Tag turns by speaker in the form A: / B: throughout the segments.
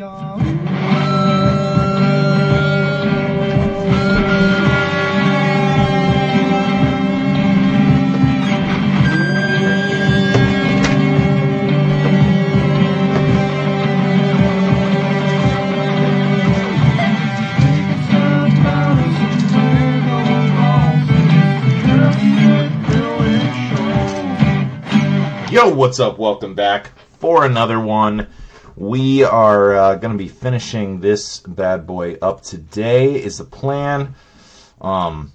A: Yo, what's up? Welcome back for another one. We are going to be finishing this bad boy up today is the plan. Yeah,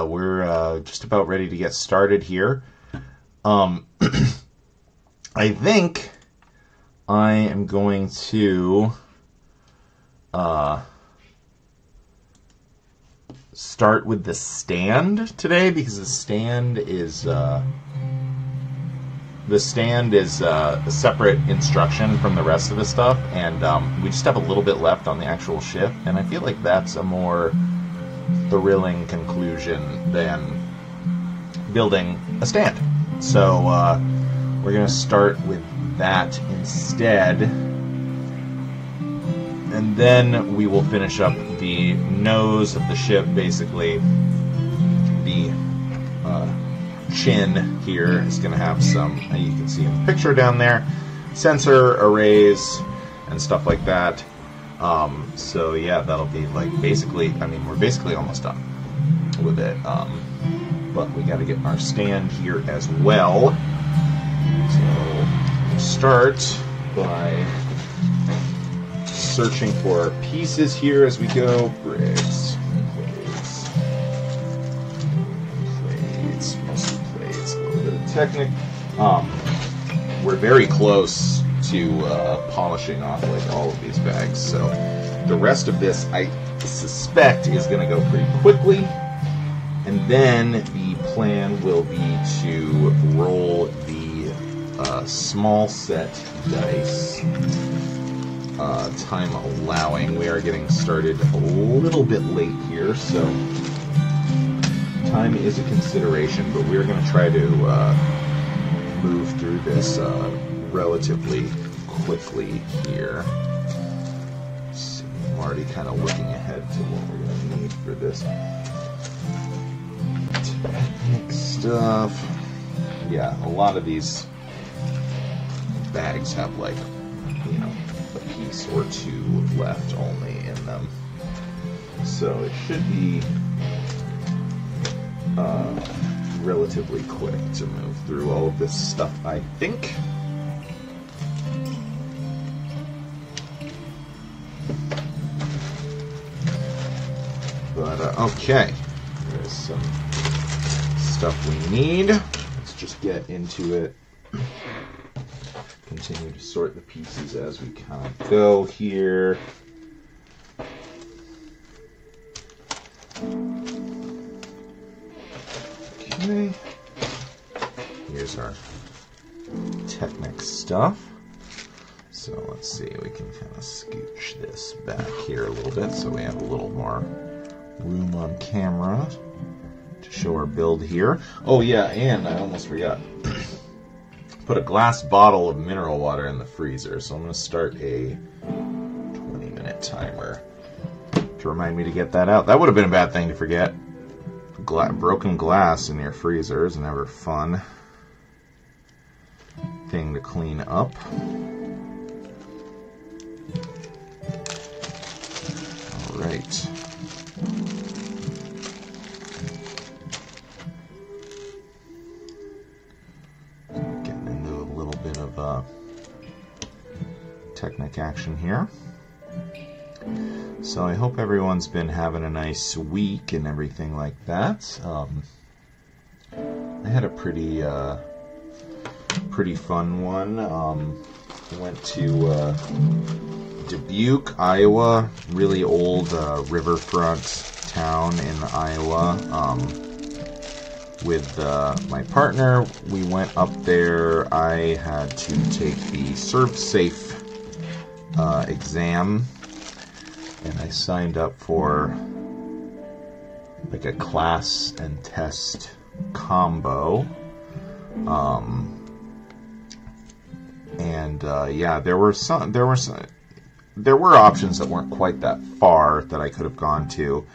A: we're just about ready to get started here. I think I am going to start with the stand today because the stand is a separate instruction from the rest of the stuff, and we just have a little bit left on the actual ship, and I feel like that's a more thrilling conclusion than building a stand. So we're going to start with that instead, and then we will finish up the nose of the ship, basically. The chin here is going to have some, you can see in the picture down there, sensor arrays and stuff like that. So yeah, that'll be like basically, I mean, we're basically almost done with it. But we got to get our stand here as well. So we'll start by searching for our pieces here as we go. Bricks, plates, mostly plates, a little bit of Technic. We're very close to polishing off like all of these bags, so the rest of this I suspect is going to go pretty quickly, and then the plan will be to roll the small set dice. Time allowing. We are getting started a little bit late here, so time is a consideration, but we're going to try to move through this relatively quickly here. So I'm already kind of looking ahead to what we're going to need for this Technic stuff. Yeah, a lot of these bags have, like, you know, a piece or two left only in them, so it should be relatively quick to move through all of this stuff, I think. But okay, there's some stuff we need. Let's just get into it. Continue to sort the pieces as we kind of go here. Okay. Here's our Technic stuff. So let's see, we can kind of scooch this back here a little bit so we have a little more room on camera to show our build here. Oh yeah, and I almost forgot. Put a glass bottle of mineral water in the freezer, so I'm going to start a 20-minute timer to remind me to get that out. That would have been a bad thing to forget. Broken glass in your freezer is never fun thing to clean up. All right. Technic action here. So I hope everyone's been having a nice week and everything like that. I had a pretty fun one. Went to Dubuque, Iowa, really old riverfront town in Iowa. With my partner, we went up there. I had to take the ServSafe exam, and I signed up for like a class and test combo. And And yeah, there were options that weren't quite that far that I could have gone to,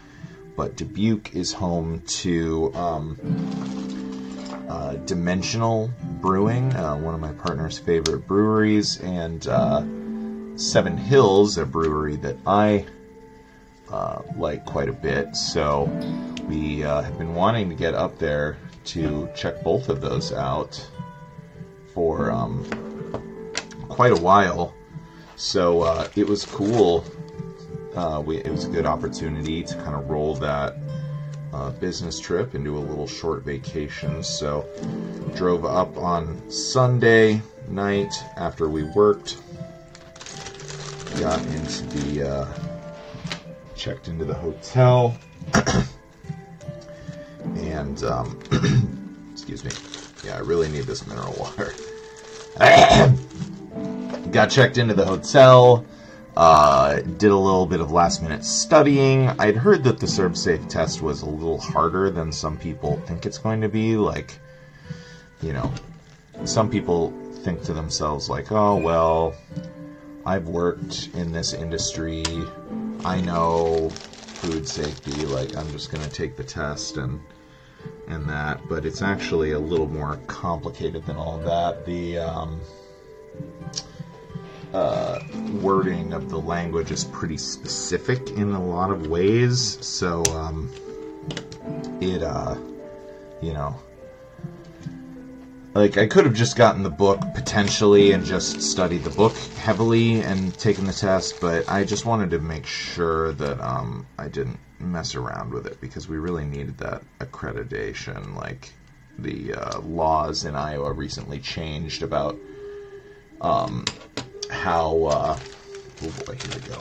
A: but Dubuque is home to Dimensional Brewing, one of my partner's favorite breweries, and Seven Hills, a brewery that I like quite a bit. So we have been wanting to get up there to check both of those out for quite a while. So it was cool. It was a good opportunity to kind of roll that business trip into a little short vacation. So drove up on Sunday night after we worked. Got into the checked into the hotel. And excuse me. Yeah, I really need this mineral water. Got checked into the hotel. Did a little bit of last minute studying. I'd heard that the ServSafe test was a little harder than some people think it's going to be. Like, you know, some people think to themselves like, oh, well, I've worked in this industry. I know food safety. Like, I'm just going to take the test and that. But it's actually a little more complicated than all of that. The wording of the language is pretty specific in a lot of ways, so you know, like I could have just gotten the book potentially and just studied the book heavily and taken the test, but I just wanted to make sure that I didn't mess around with it, because we really needed that accreditation. Like, the laws in Iowa recently changed about how, oh boy, here we go.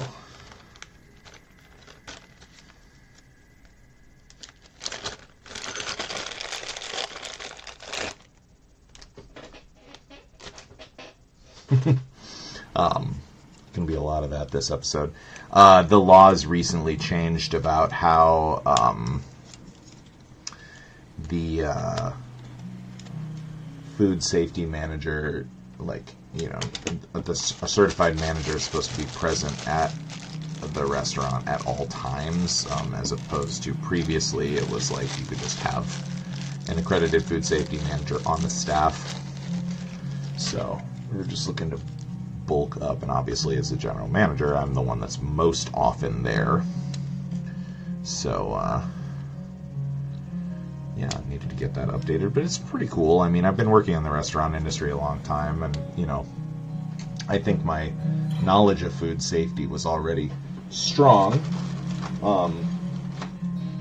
A: Gonna be a lot of that this episode. The laws recently changed about how the food safety manager, like, you know, a certified manager is supposed to be present at the restaurant at all times, as opposed to previously it was like you could just have an accredited food safety manager on the staff. So we were just looking to bulk up, and obviously as the general manager, I'm the one that's most often there. So yeah, I needed to get that updated, but it's pretty cool. I mean, I've been working in the restaurant industry a long time, and, you know, I think my knowledge of food safety was already strong,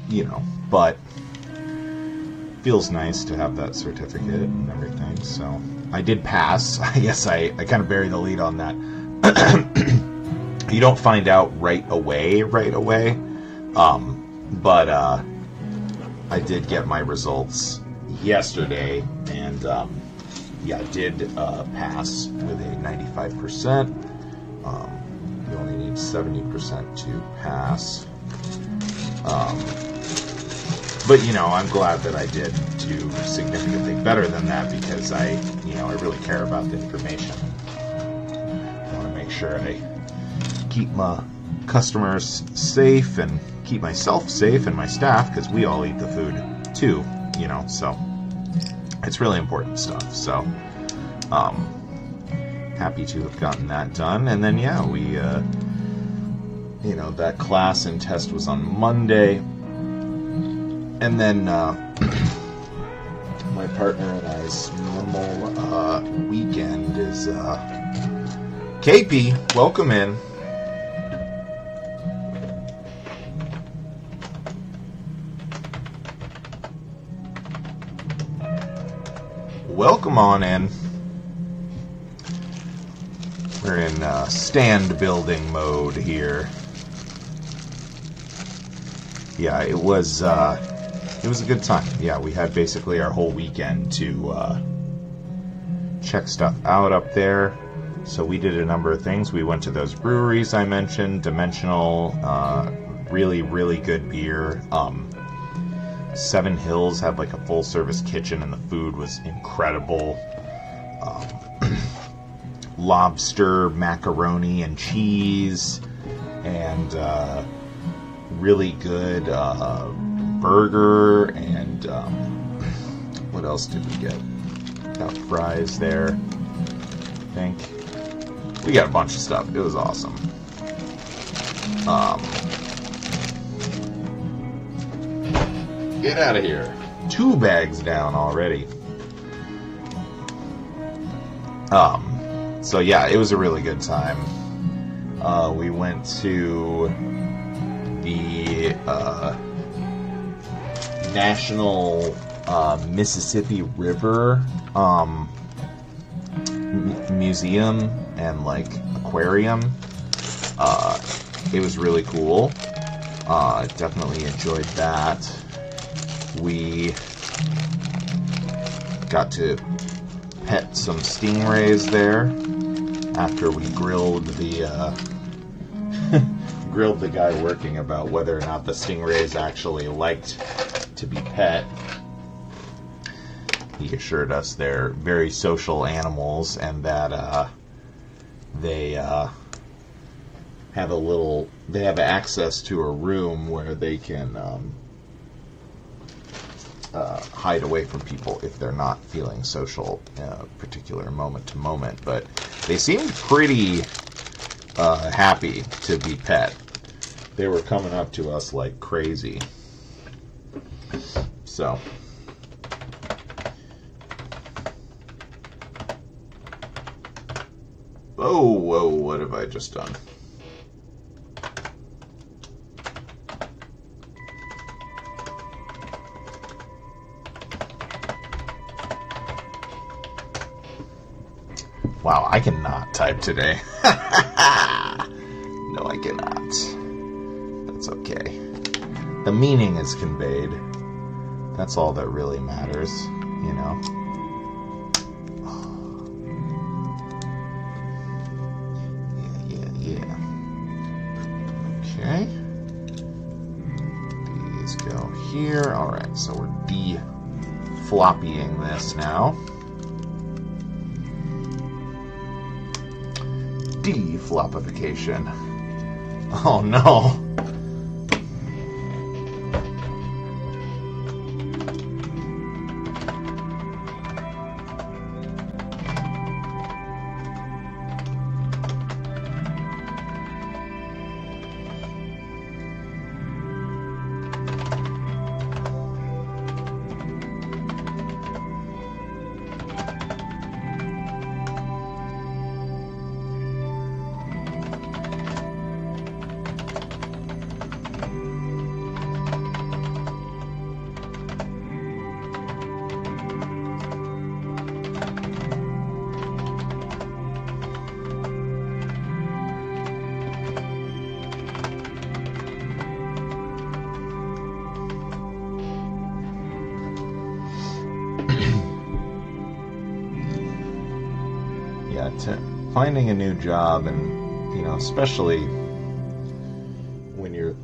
A: you know, but feels nice to have that certificate and everything. So I did pass. I guess I kind of buried the lead on that. You don't find out right away, but I did get my results yesterday, and yeah, I did pass with a 95%. You only need 70% to pass. But, you know, I'm glad that I did do significantly better than that, because I really care about the information. I want to make sure I keep my customers safe and keep myself safe and my staff, because we all eat the food too, you know, so it's really important stuff. So happy to have gotten that done. And then, yeah, we you know, that class and test was on Monday, and then my partner and I's normal weekend is KP, welcome in. Welcome on in. We're in stand building mode here. Yeah, it was a good time. Yeah, we had basically our whole weekend to check stuff out up there. So we did a number of things. We went to those breweries I mentioned, Dimensional, really, really good beer. Seven Hills had like a full service kitchen, and the food was incredible. lobster macaroni and cheese, and really good burger, and what else did we get? Got fries there, I think. We got a bunch of stuff. It was awesome. Get out of here. 2 bags down already. So yeah, it was a really good time. We went to the National Mississippi River Museum and like aquarium. It was really cool. Definitely enjoyed that. We got to pet some stingrays there after we grilled the grilled the guy working about whether or not the stingrays actually liked to be pet. He assured us they're very social animals and that they have access to a room where they can hide away from people if they're not feeling social particular moment to moment. But they seemed pretty happy to be pet. They were coming up to us like crazy. So whoa, what have I just done? Wow, I cannot type today. No, I cannot. That's okay. The meaning is conveyed. That's all that really matters, you know? Yeah. Okay. These go here. Alright, so we're de-floppying this now. De-floppification. Oh no. Finding a new job, and you know, especially when you're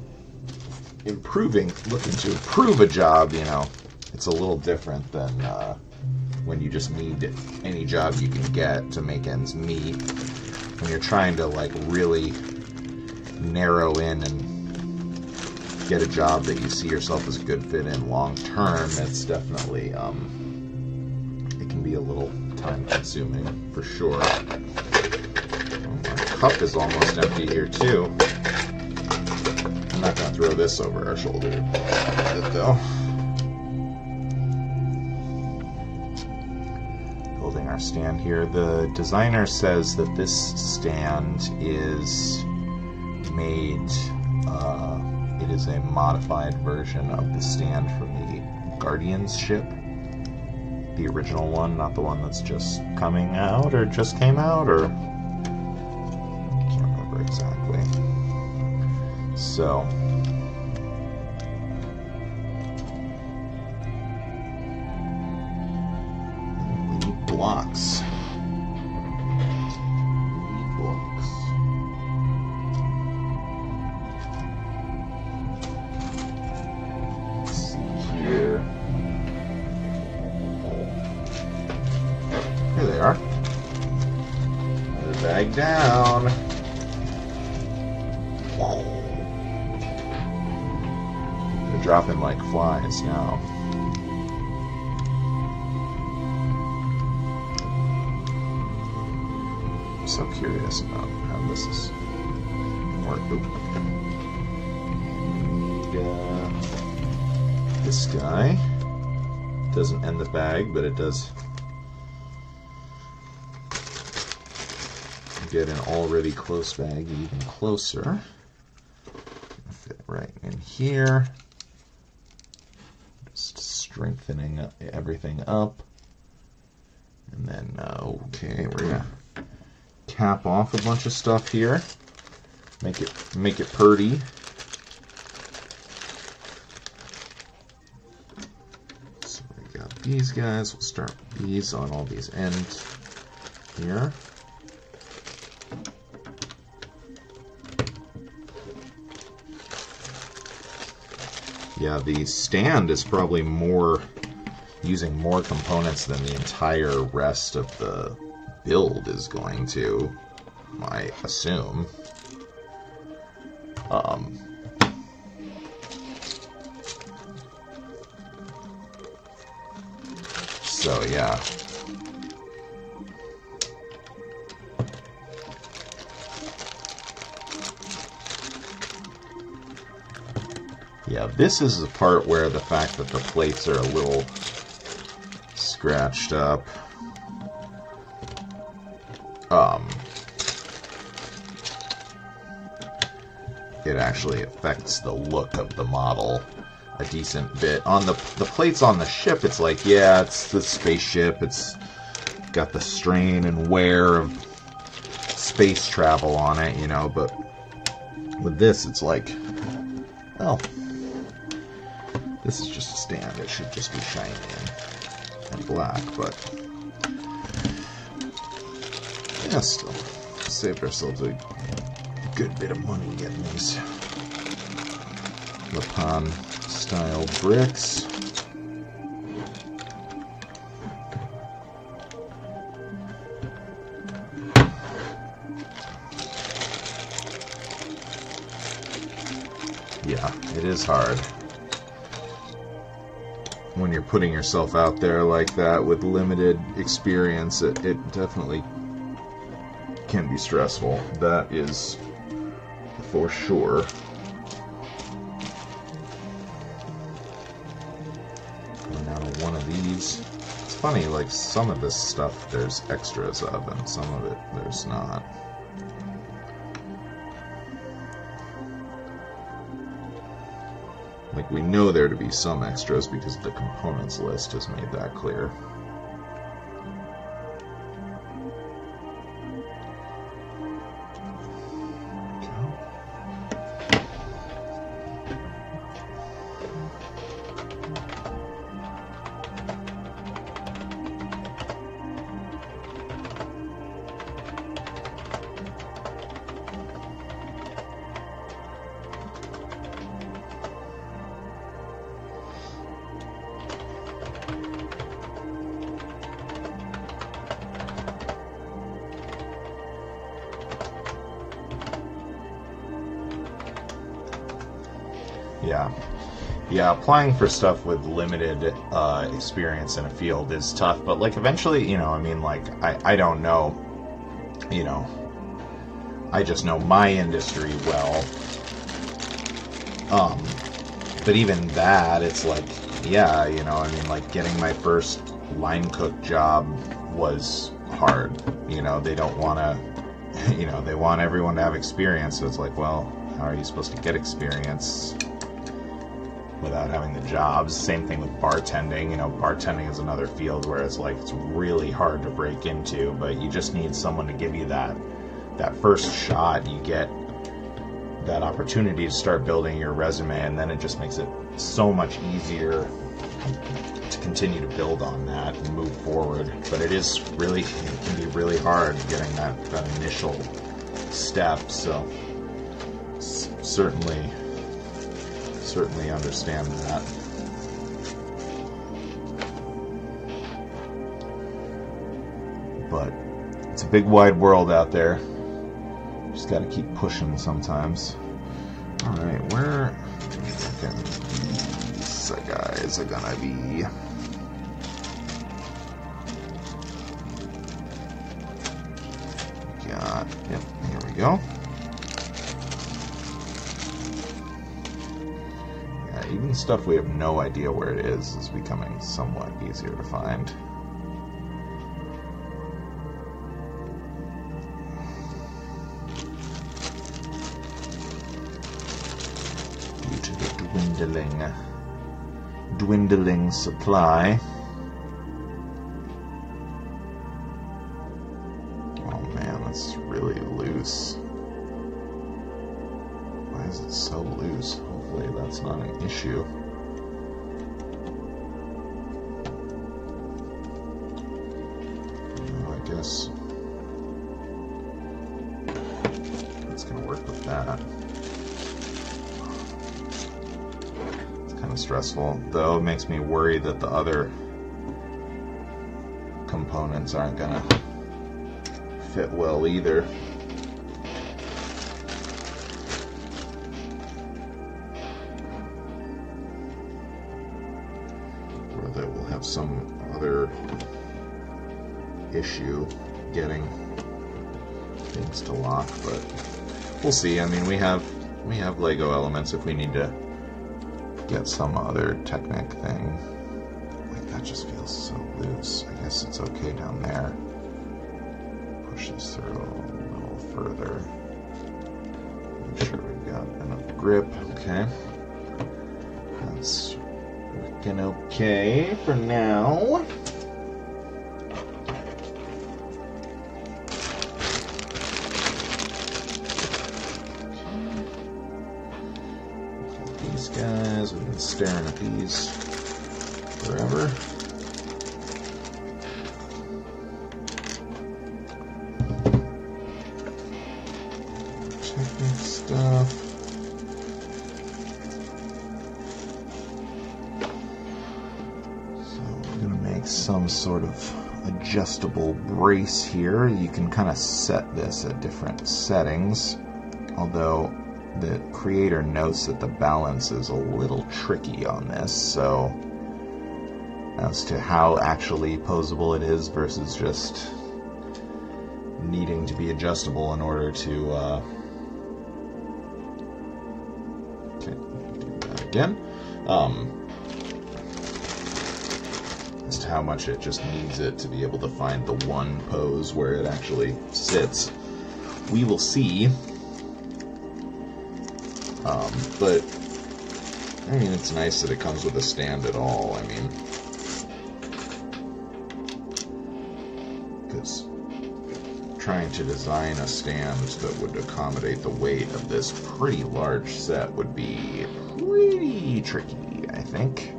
A: looking to improve a job, you know, it's a little different than when you just need any job you can get to make ends meet. When you're trying to like really narrow in and get a job that you see yourself as a good fit in long term, it's definitely it can be a little time consuming for sure. Our cup is almost empty here too. I'm not going to throw this over our shoulder though. Building our stand here. The designer says that this stand is made, it is a modified version of the stand from the Guardians ship. The original one, not the one that's just coming out or just came out, or I can't remember exactly. So we need blocks. Let's see here. Here they are. bag down. They're dropping like flies now. I'm so curious about how this is working. This guy doesn't end the bag, but it does get an already close bag even closer. Fit right in here. Just strengthening everything up. And then, okay, we're gonna cap off a bunch of stuff here. Make it purty. So we got these guys. We'll start with these on all these ends here. Yeah, the stand is probably using more components than the entire rest of the build is going to, I assume. So yeah. Yeah, this is the part where the fact that the plates are a little scratched up. It actually affects the look of the model a decent bit. On the plates on the ship, it's like, yeah, it's the spaceship. It's got the strain and wear of space travel on it, you know, but with this, it's like, oh, this is just a stand. It should just be shiny and black, but yeah, still saved ourselves a good bit of money getting these Lapon style bricks. Yeah, it is hard when you're putting yourself out there like that with limited experience. It definitely can be stressful. That is for sure. And now one of these. It's funny, like some of this stuff there's extras of, and some of it there's not. Like, we know there to be some extras because the components list has made that clear. Yeah, applying for stuff with limited experience in a field is tough, but like eventually, you know, I mean, like, I don't know, you know, I just know my industry well, but even that, it's like, yeah, you know, I mean, like, getting my first line cook job was hard, you know, they don't want to, you know, they want everyone to have experience, so it's like, well, how are you supposed to get experience without having the jobs? Same thing with bartending. You know, bartending is another field where it's like, it's really hard to break into, but you just need someone to give you that first shot. You get that opportunity to start building your resume, and then it just makes it so much easier to continue to build on that and move forward. But it can be really hard getting that initial step, so certainly understand that. But It's a big wide world out there. Just gotta keep pushing sometimes. Alright, where these guys are gonna be? Yep, here we go. Yeah, even stuff we have no idea where it is becoming somewhat easier to find. Due to the dwindling supply. It's really loose. Why is it so loose? Hopefully that's not an issue. Well, I guess it's gonna work with that. It's kind of stressful, though. It makes me worry that the other components aren't gonna fit well either. Or that we'll have some other issue getting things to lock, but we'll see. I mean, we have Lego elements if we need to get some other Technic thing. Like, that just feels so loose. I guess it's okay down there. Push this through a little further. Make sure we've got enough grip. Okay. That's working okay for now. These guys, we've been staring at these forever. Stuff. So we're going to make some sort of adjustable brace here. You can kind of set this at different settings, although the creator notes that the balance is a little tricky on this, so as to how actually posable it is versus just needing to be adjustable in order to again, as to how much it just needs it to be able to find the one pose where it actually sits. We will see. But I mean, it's nice that it comes with a stand at all. I mean, because trying to design a stand that would accommodate the weight of this pretty large set would be pretty tricky, I think.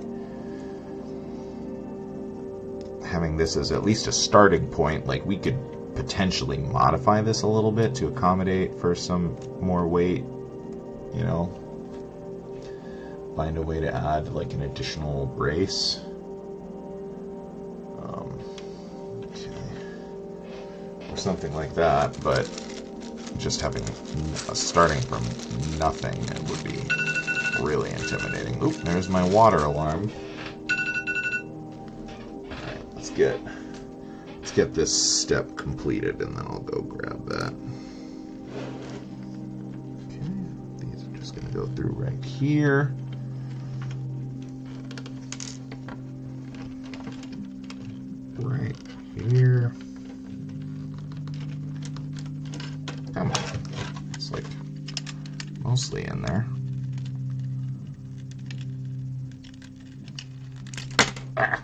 A: Having this as at least a starting point, like, we could potentially modify this a little bit to accommodate for some more weight, you know, find a way to add like an additional brace. Or something like that, but just having starting from nothing, it would be really intimidating. Oop, there's my water alarm. Alright, let's get this step completed, and then I'll go grab that. Okay, these are just gonna go through right here. Right here. Come on. It's like mostly in there. Ah.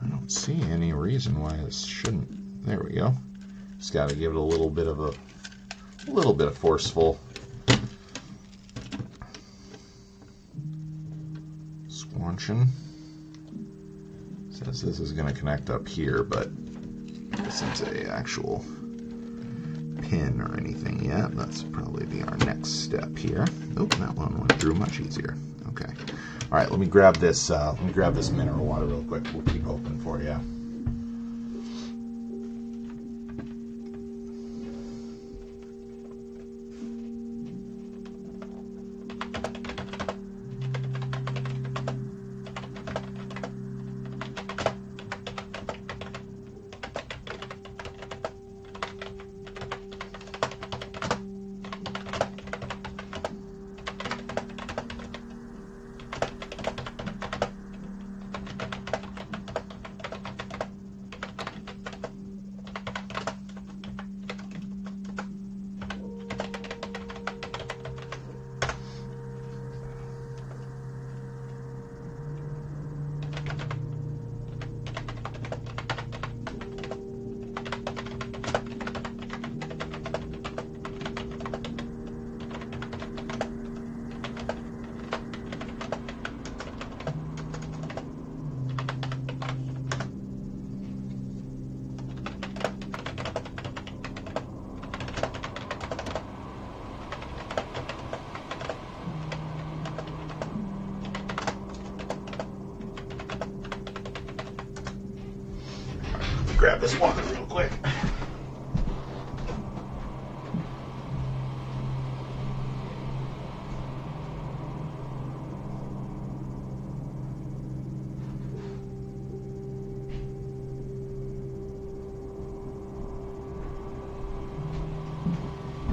A: I don't see any reason why this shouldn't. There we go. Just got to give it a little bit of forceful squanching. Says this is going to connect up here, but this isn't an actual pin or anything yet. That's probably be our next step here. Oh, that one went through much easier. Okay. All right, let me grab this. Let me grab this mineral water real quick. We'll keep open for you. Grab this water real quick.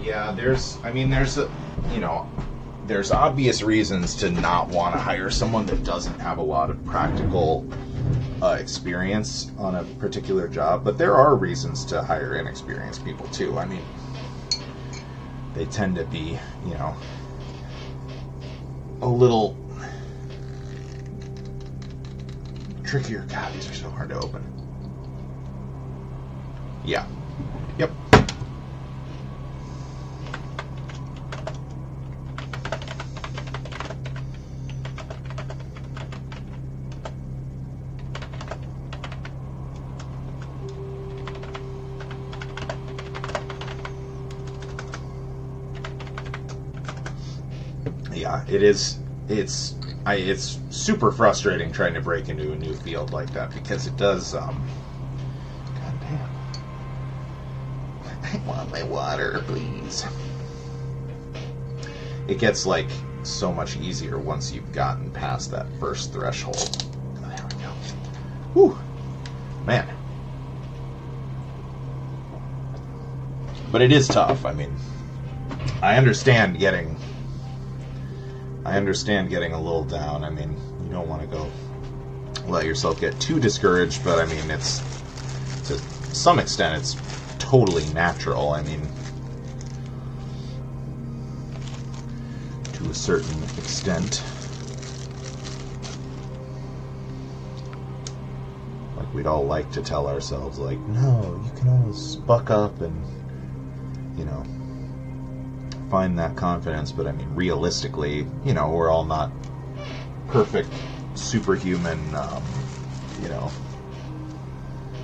A: Yeah, there's obvious reasons to not want to hire someone that doesn't have a lot of practical experience on a particular job, but there are reasons to hire inexperienced people too. I mean, they tend to be, a little trickier. God, these are so hard to open. Yeah. Yep. Yeah, it is. It's super frustrating trying to break into a new field like that because it does. God damn! I want my water, please. It gets like so much easier once you've gotten past that first threshold. Oh, there we go. Whew, man. But it is tough. I mean, I understand getting a little down. I mean, you don't want to go let yourself get too discouraged, but I mean, it's to some extent it's totally natural. I mean, to a certain extent. Like we'd all like to tell ourselves, like, no, you can always buck up and, find that confidence, but I mean, realistically, we're all not perfect, superhuman,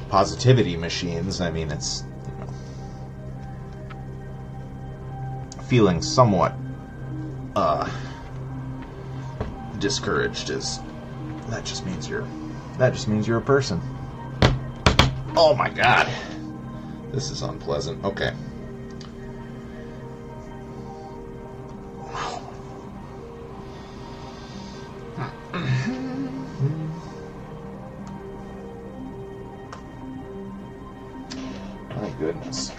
A: positivity machines. I mean, it's, feeling somewhat discouraged that just means you're a person. Oh my God, this is unpleasant. Okay. My goodness.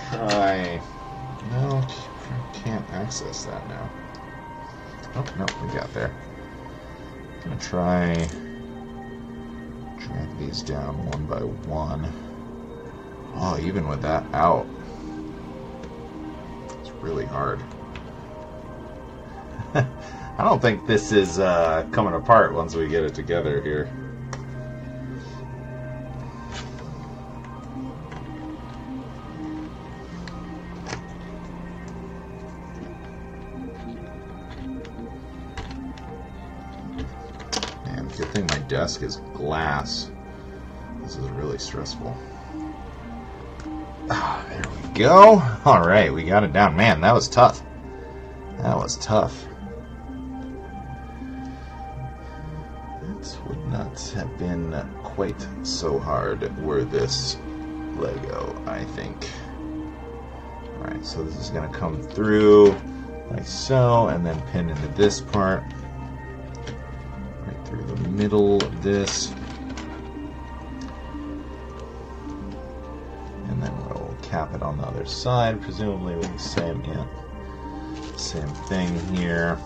A: Try. No, can't access that now. Oh, no, we got there. I'm gonna try drag these down one by one. Oh, even with that out, it's really hard. I don't think this is coming apart once we get it together here. Man, good thing my desk is glass. This is really stressful. Ah, there we go. All right, we got it down. Man, that was tough. That was tough. That would not have been quite so hard were this Lego, I think. Alright, so this is going to come through like so, and then pin into this part. Right through the middle of this. And then we'll cap it on the other side, presumably with the same thing here.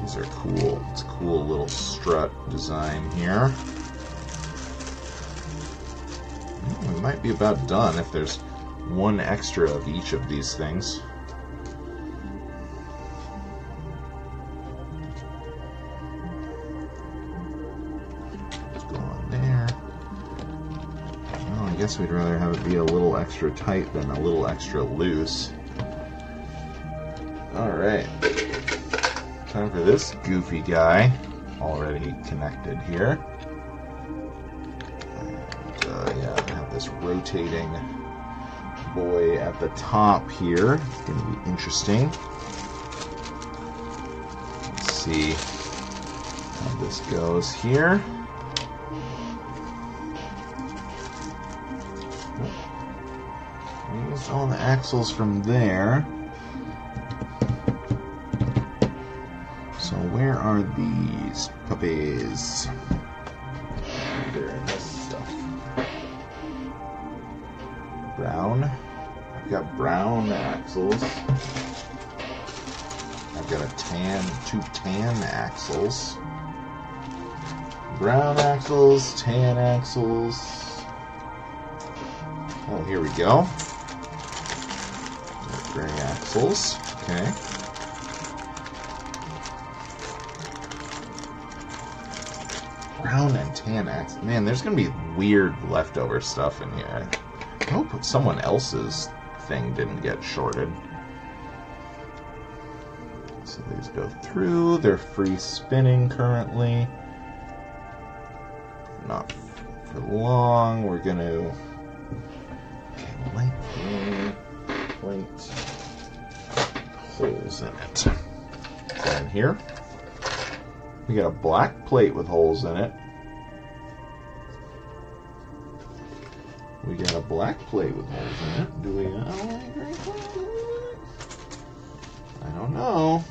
A: These are cool. It's a cool little strut design here. We might be about done if there's one extra of each of these things. Let's go on there. Well, I guess we'd rather have it be a little extra tight than a little extra loose. Alright. Time for this goofy guy. Already connected here. This rotating boy at the top here. It's going to be interesting. Let's see how this goes here. Use all the axles from there. So where are these puppies? They're in this stuff. Brown. I've got brown axles. I've got two tan axles. Brown axles, tan axles. Oh, here we go. Gray axles. Okay. Brown and tan axles. Man, there's gonna be weird leftover stuff in here. I hope someone else's thing didn't get shorted. So these go through. They're free spinning currently. Not for long. We're going to... Okay, light holes in it. And here, we got a black plate with holes in it. We got a black plate with holes in it. Do we have a gray plate? I don't know.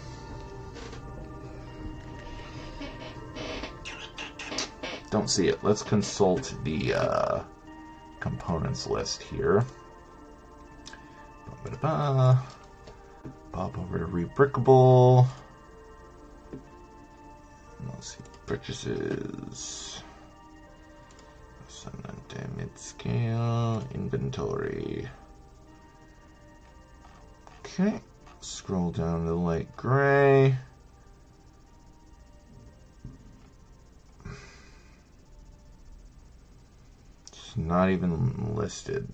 A: Don't see it. Let's consult the components list here. Pop over to Rebrickable. Let's see. Purchases. Rocinante mid-scale. Inventory. Okay. Scroll down to light gray. It's not even listed.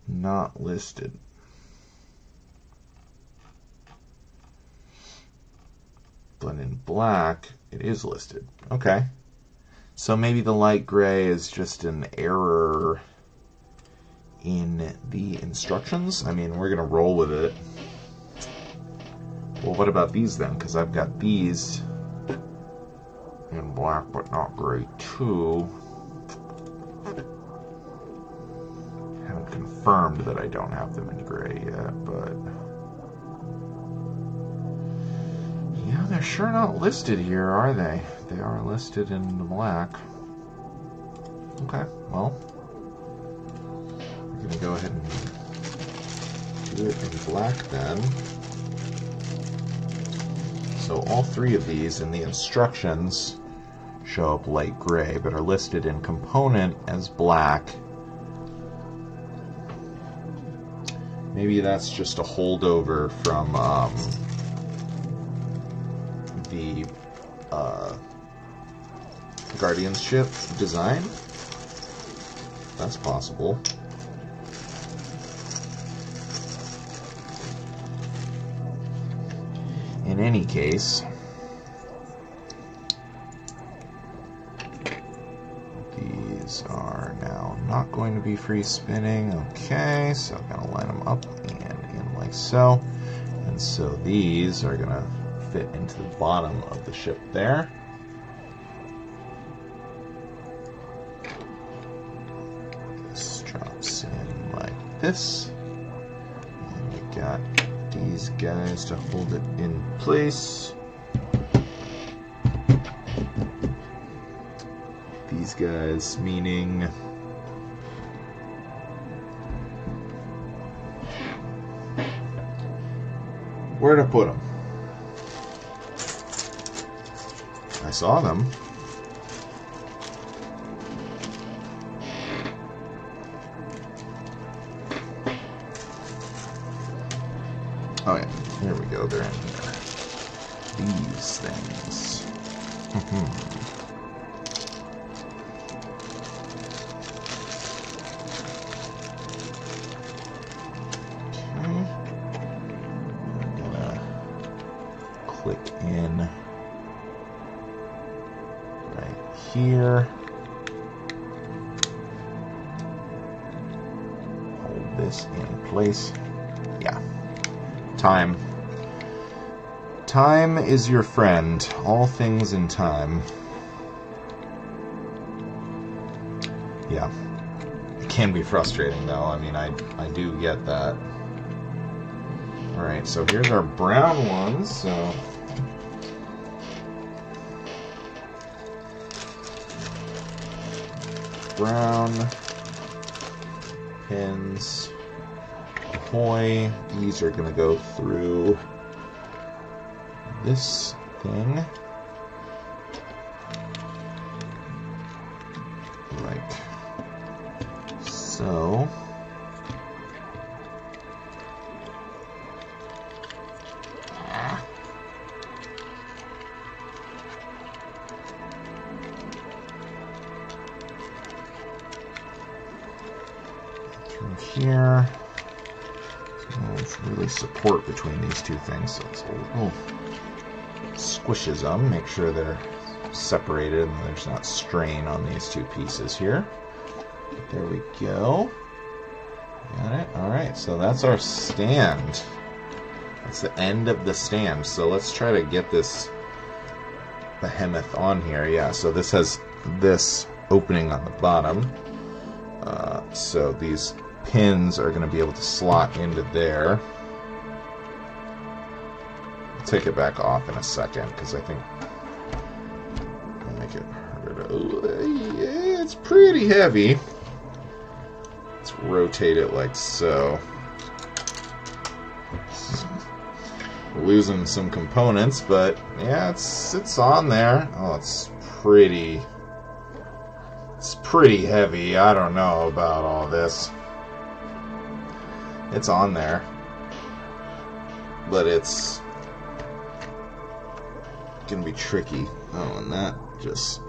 A: Not listed. But in black, it is listed. Okay. So maybe the light gray is just an error in the instructions. I mean, we're going to roll with it. Well, what about these then? Because I've got these in black, but not gray too. Haven't confirmed that I don't have them in gray yet, but... yeah, they're sure not listed here, are they? They are listed in the black. Okay, well... we're going to go ahead and do it in black then. So all three of these in the instructions show up light gray, but are listed in component as black. Maybe that's just a holdover from the Guardian's ship design. That's possible. In any case, these are now. Not going to be free spinning. Okay, so I'm going to line them up and in like so. And so these are going to fit into the bottom of the ship there. This drops in like this. And we got these guys to hold it in place. These guys meaning where to put them. I saw them. Oh yeah, here we go, they're in here. These things. Click in right here. Hold this in place. Yeah. Time. Time is your friend. All things in time. Yeah. It can be frustrating though. I mean, I do get that. Alright, so here's our brown ones. So brown pins. Ahoy. These are going to go through this thing. Like so. Through here. There's really support between these two things, so it's a little squishes them. Make sure they're separated and there's not strain on these two pieces here. There we go. Got it. Alright, so that's our stand. That's the end of the stand. So let's try to get this behemoth on here. Yeah, so this has this opening on the bottom. So these pins are going to be able to slot into there. I'll take it back off in a second because I think I'll make it harder to... Yeah, it's pretty heavy. Let's rotate it like so. Losing some components, but yeah, it's on there. Oh, it's pretty heavy. I don't know about all this. It's on there, but it's gonna be tricky. Oh, and that just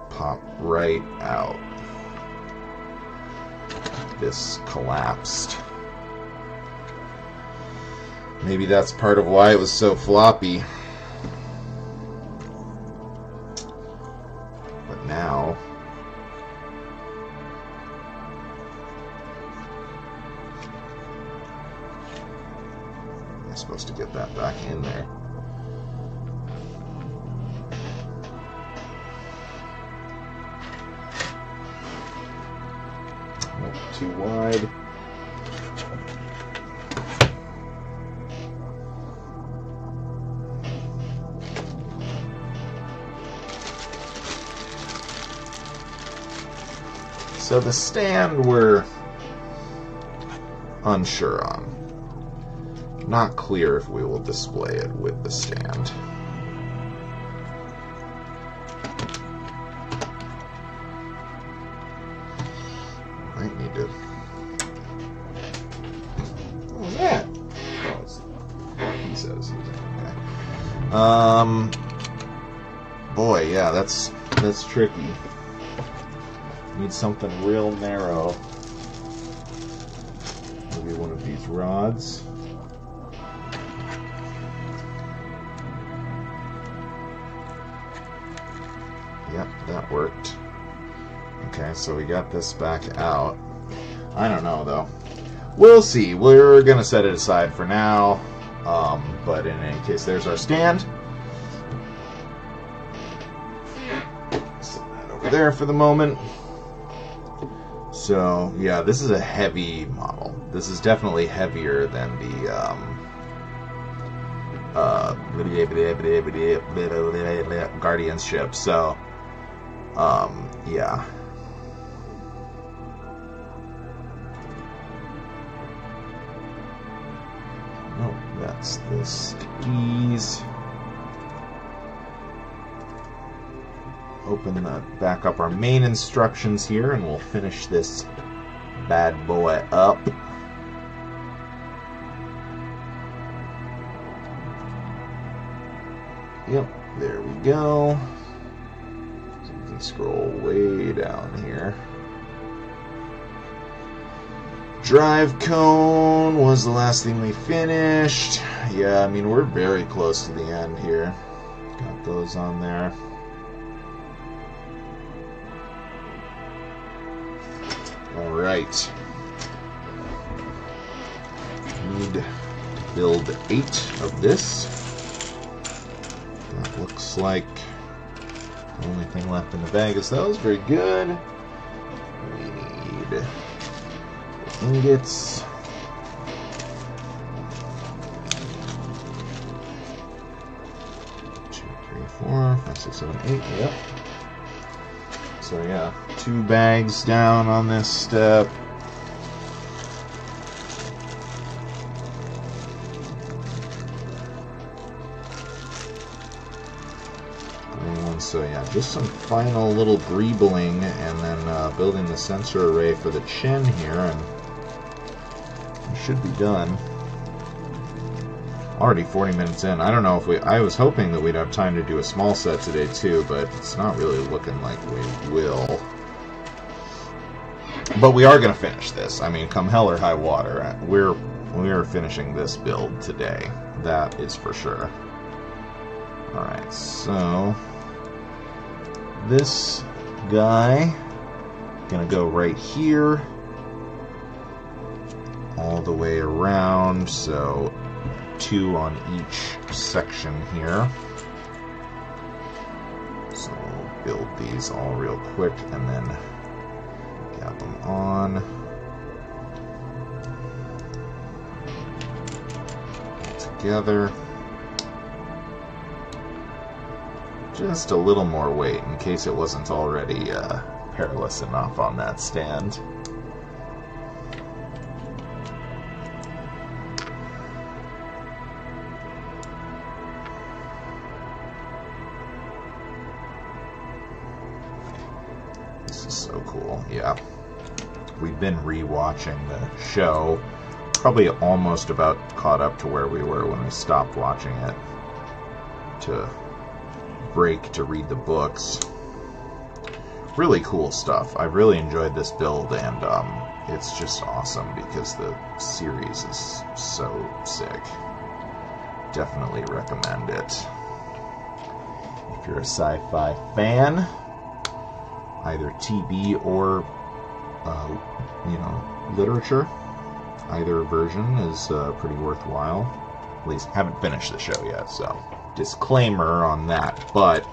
A: popped right out. This collapsed. Maybe that's part of why it was so floppy. But now I'm supposed to get that back in there. Not too wide. So the stand we're unsure on. Not clear if we will display it with the stand. Might need to... What was that? Oh, it's... He says. Okay. Boy, yeah, that's tricky. Need something real narrow. Maybe one of these rods. Yep, that worked. Okay, so we got this back out. I don't know, though. We'll see. We're going to set it aside for now. But in any case, there's our stand. Set that over there for the moment. So, yeah, this is a heavy model. This is definitely heavier than the Guardian's ship. So, yeah. No, that's the skis. Open back up our main instructions here, and we'll finish this bad boy up. Yep, there we go. So we can scroll way down here. Drive cone was the last thing we finished. Yeah, I mean, we're very close to the end here. Got those on there. Alright. Need to build 8 of this. That looks like the only thing left in the bag is those. Very good. We need ingots. 2, 3, 4, 5, 6, 7, 8. Yep. So yeah, 2 bags down on this step. So yeah, just some final little greebling, and then building the sensor array for the chin here, and it should be done. Already 40 minutes in. I don't know if I was hoping that we'd have time to do a small set today too, but it's not really looking like we will. But we are going to finish this. I mean, come hell or high water, we're finishing this build today. That is for sure. Alright, so this guy gonna go right here all the way around, so 2 on each section here. So we'll build these all real quick and then get them on together. Just a little more weight in case it wasn't already perilous enough on that stand. This is so cool, yeah. We've been re-watching the show, probably almost about caught up to where we were when we stopped watching it to break to read the books. Really cool stuff. I've really enjoyed this build, and it's just awesome because the series is so sick. Definitely recommend it. If you're a sci-fi fan, either TV or literature, either version is pretty worthwhile. At least haven't finished the show yet, so disclaimer on that, but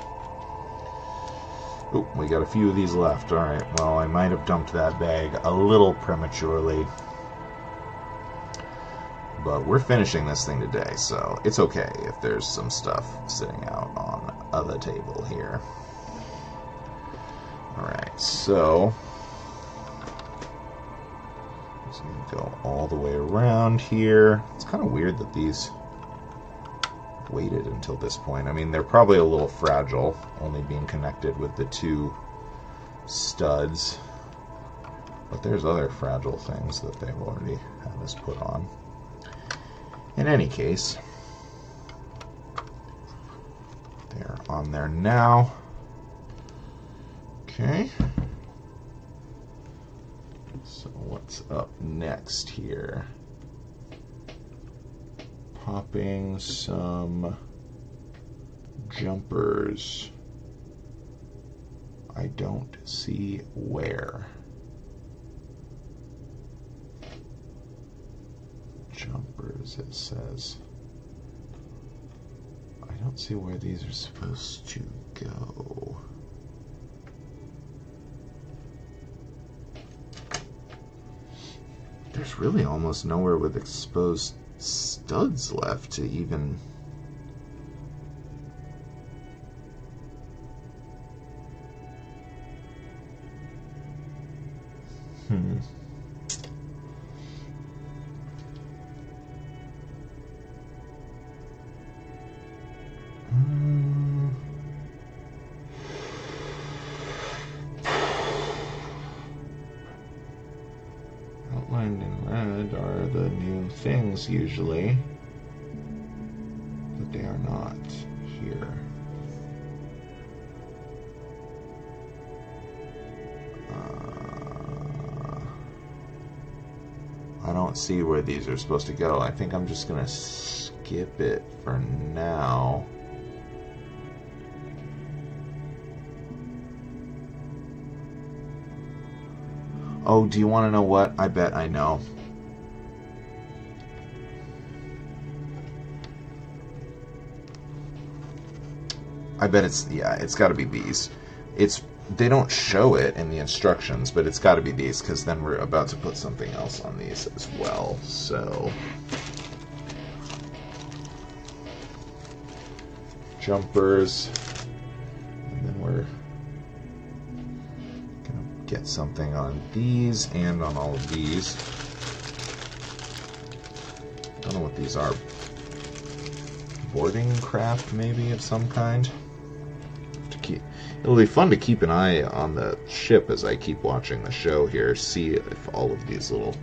A: we got a few of these left. Alright, well, I might have dumped that bag a little prematurely, but we're finishing this thing today, so it's okay if there's some stuff sitting out on the table here. Alright, so just gonna go all the way around here. It's kind of weird that these waited until this point. I mean, they're probably a little fragile, only being connected with the 2 studs. But there's other fragile things that they've already had us put on. In any case, they're on there now. Okay. So what's up next here? Popping some jumpers I don't see where. Jumpers, it says. I don't see where these are supposed to go. There's really almost nowhere with exposed studs left to even... Outlined in red are the new things usually, but they are not here. I don't see where these are supposed to go. I think I'm just gonna skip it for now. Oh, do you want to know what? I bet I know. I bet it's, yeah, it's got to be these. They don't show it in the instructions, but it's got to be these, because then we're about to put something else on these as well. So, jumpers, and then we're gonna get something on these and on all of these. I don't know what these are. Boarding craft, maybe, of some kind. It'll be fun to keep an eye on the ship as I keep watching the show here, see if all of these little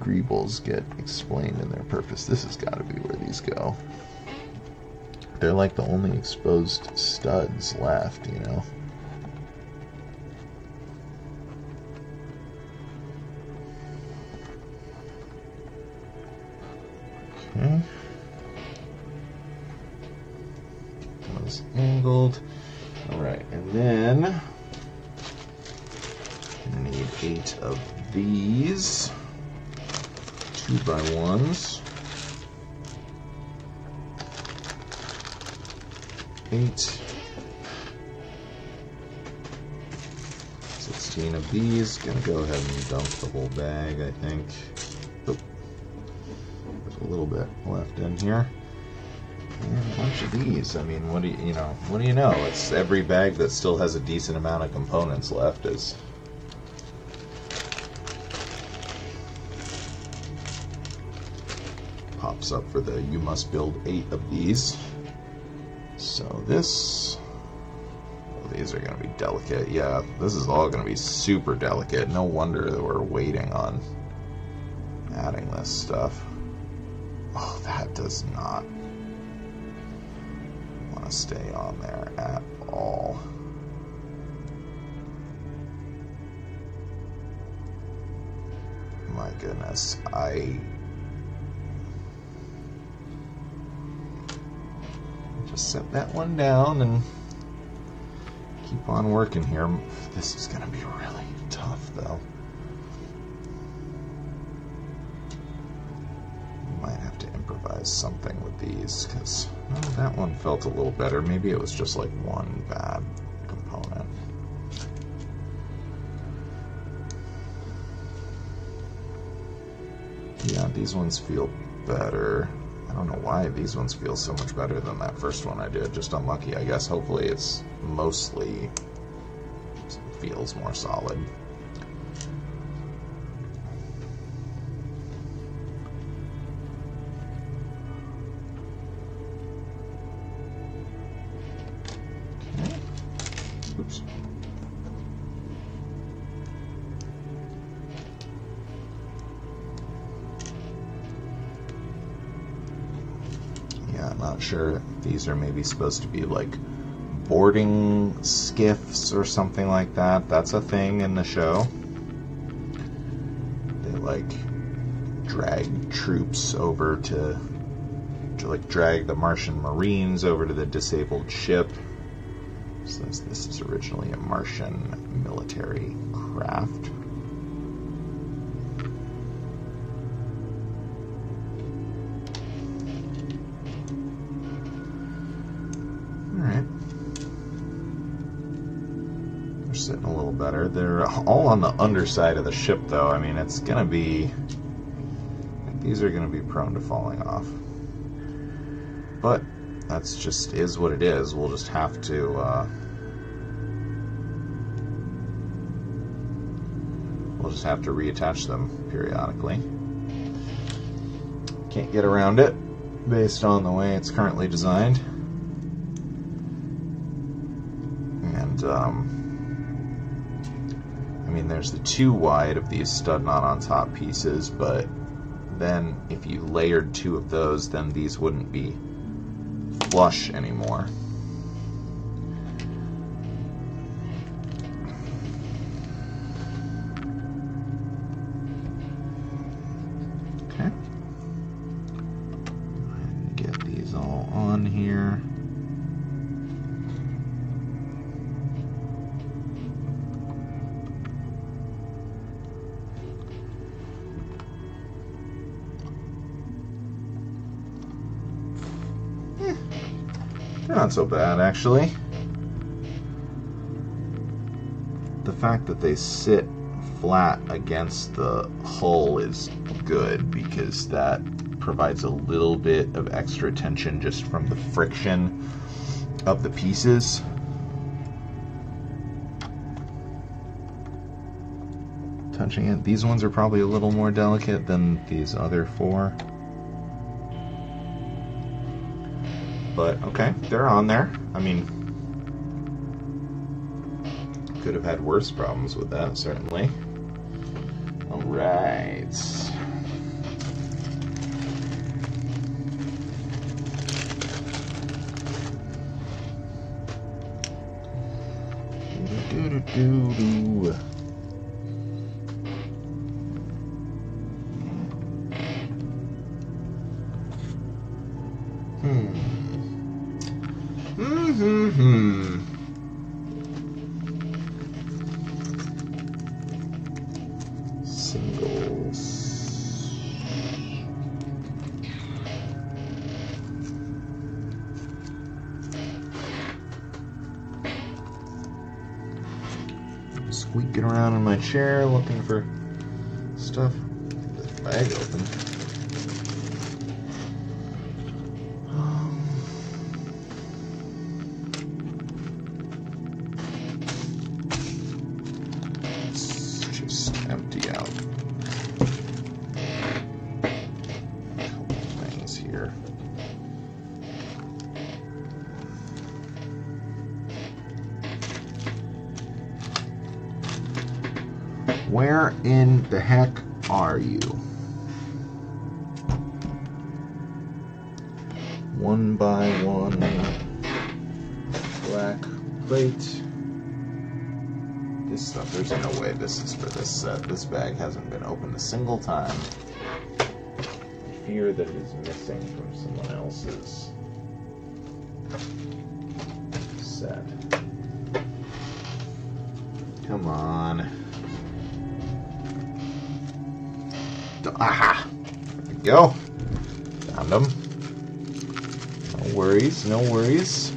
A: greebles get explained in their purpose. This has got to be where these go. They're like the only exposed studs left, you know? Okay. Those angled. Alright, and then I need 8 of these 2x1s. 8. 16 of these. Gonna go ahead and dump the whole bag, I think. Oh, there's a little bit left in here. And a bunch of these. I mean, what do you know? It's every bag that still has a decent amount of components left is pops up for the you must build 8 of these. So this, well, these are going to be delicate. Yeah, this is all going to be super delicate. No wonder that we're waiting on adding this stuff. Oh, that does not want to stay on there at all. My goodness, I just set that one down and keep on working here. This is going to be really tough, though. Might have to improvise something with these, because that one felt a little better. Maybe it was just like one bad component. Yeah, these ones feel better. I don't know why these ones feel so much better than that first one I did. Just unlucky, I guess. Hopefully it's mostly feels more solid. Oops. Yeah, I'm not sure. These are maybe supposed to be like boarding skiffs or something like that. That's a thing in the show. They like drag troops over to like drag the Martian Marines over to the disabled ship Since this is originally a Martian military craft. Alright. They're sitting a little better. They're all on the underside of the ship, though. I mean, it's gonna be... These are gonna be prone to falling off. But that's just is what it is. We'll just have to... We'll just have to reattach them periodically. Can't get around it based on the way it's currently designed. And, I mean, there's the 2 wide of these stud knot on top pieces, but then if you layered 2 of those, then these wouldn't be flush anymore. Okay. Get these all on here. They're not so bad, actually. The fact that they sit flat against the hull is good because that provides a little bit of extra tension just from the friction of the pieces. Touching it. These ones are probably a little more delicate than these other 4. But, okay, they're on there. I mean, could have had worse problems with that, certainly. Alright. Do-do-do-do-do. Singles. Squeaking around in my chair looking for stuff. Get this bag open. Empty out a couple things here. Where in the heck are you? 1 by 1 black plate. This stuff, there's no way this is for this set. This bag hasn't been opened a single time. I fear that it is missing from someone else's set. Come on. Aha! There we go. Found them. No worries, no worries.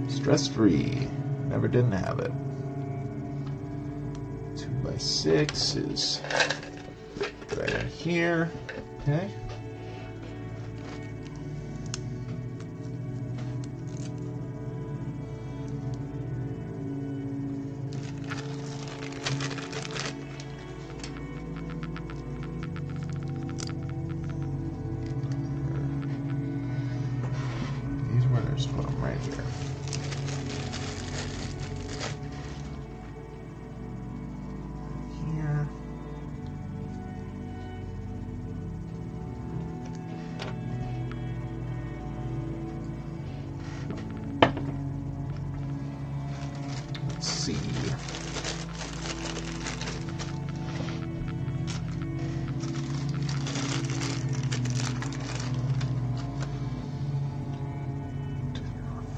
A: Stress-free. Never didn't have it. 2x6 is right in here. Okay. These were just put them right here. See.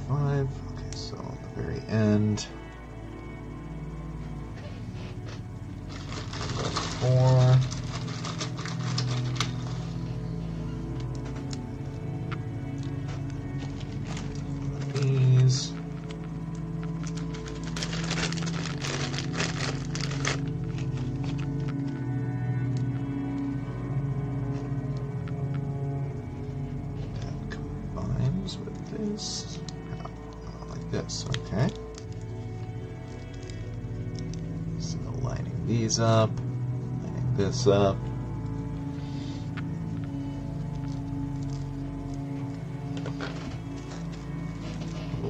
A: Five. and 4. These. That combines with this. Like this, okay. So lining these up, lining this up.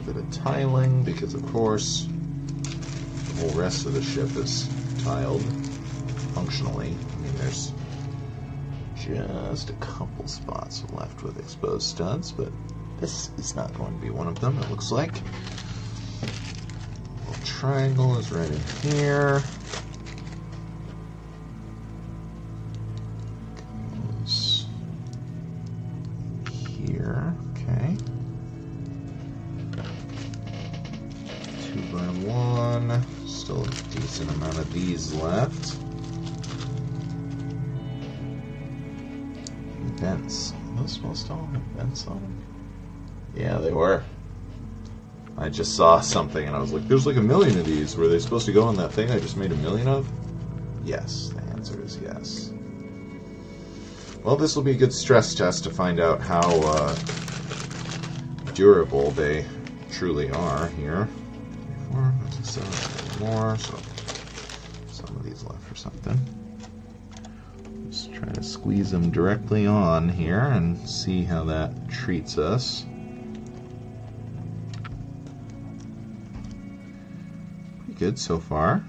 A: Bit of tiling, because of course the whole rest of the ship is tiled functionally. I mean, there's just a couple spots left with exposed studs, but this is not going to be one of them, it looks like. A little triangle is right in here. Goes here, okay. 2x1, still a decent amount of these left. Vents. Are those supposed to all have vents on them? Yeah, they were. I just saw something and I was like, there's like a million of these. Were they supposed to go on that thing I just made a million of? Yes, the answer is yes. Well, this will be a good stress test to find out how durable they truly are here. More, so some of these left for something. Just try to squeeze them directly on here and see how that treats us. Pretty good so far.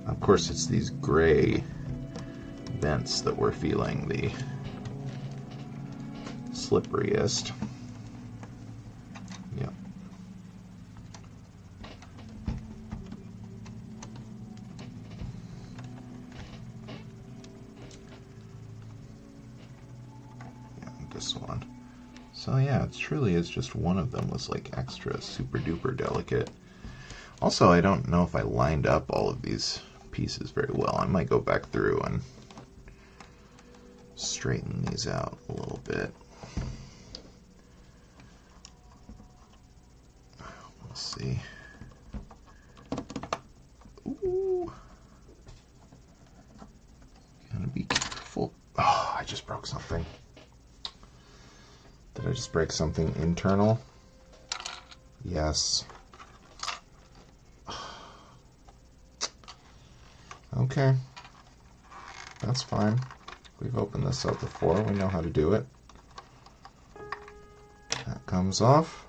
A: Of course, it's these gray vents that we're feeling the slipperiest. Yep. This one. So yeah, it truly is just one of them was like extra super duper delicate. Also, I don't know if I lined up all of these pieces very well. I might go back through and straighten these out a little bit. We'll see. Ooh. Gotta be careful. Oh, I just broke something. Did I just break something internal? Yes. Okay. That's fine. We've opened this up before. We know how to do it. That comes off.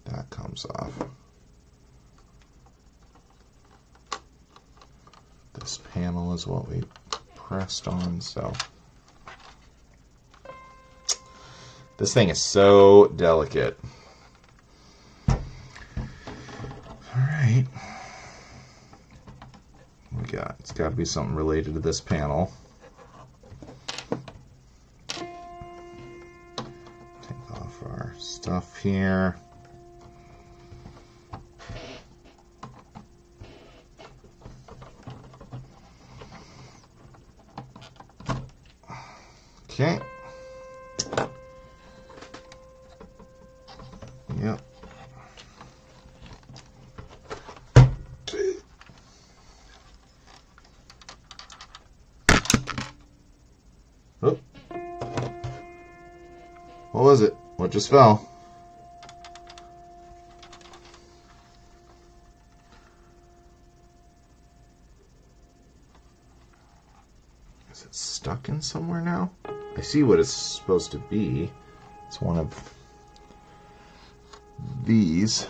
A: That comes off. This panel is what we pressed on, so... This thing is so delicate. Alright. What we got? It's got to be something related to this panel. Take off our stuff here. Okay. Yep. Oh. What was it? What just fell? Is it stuck in somewhere now? I see what it's supposed to be. It's one of these.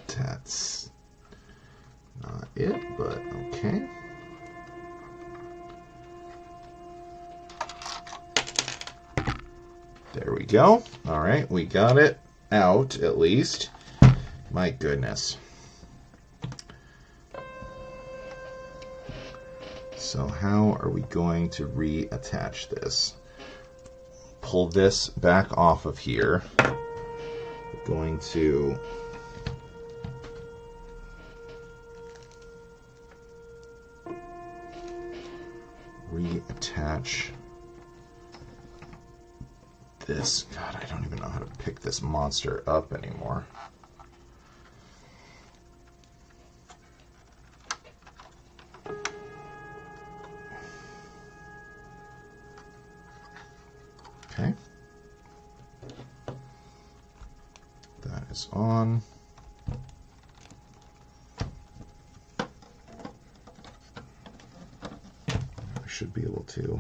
A: That's not it, but okay. There we go. All right, we got it out at least. My goodness. So how are we going to reattach this? pull this back off of here. We're going to reattach this. God, I don't even know how to pick this monster up anymore. Okay. That is on. I should be able to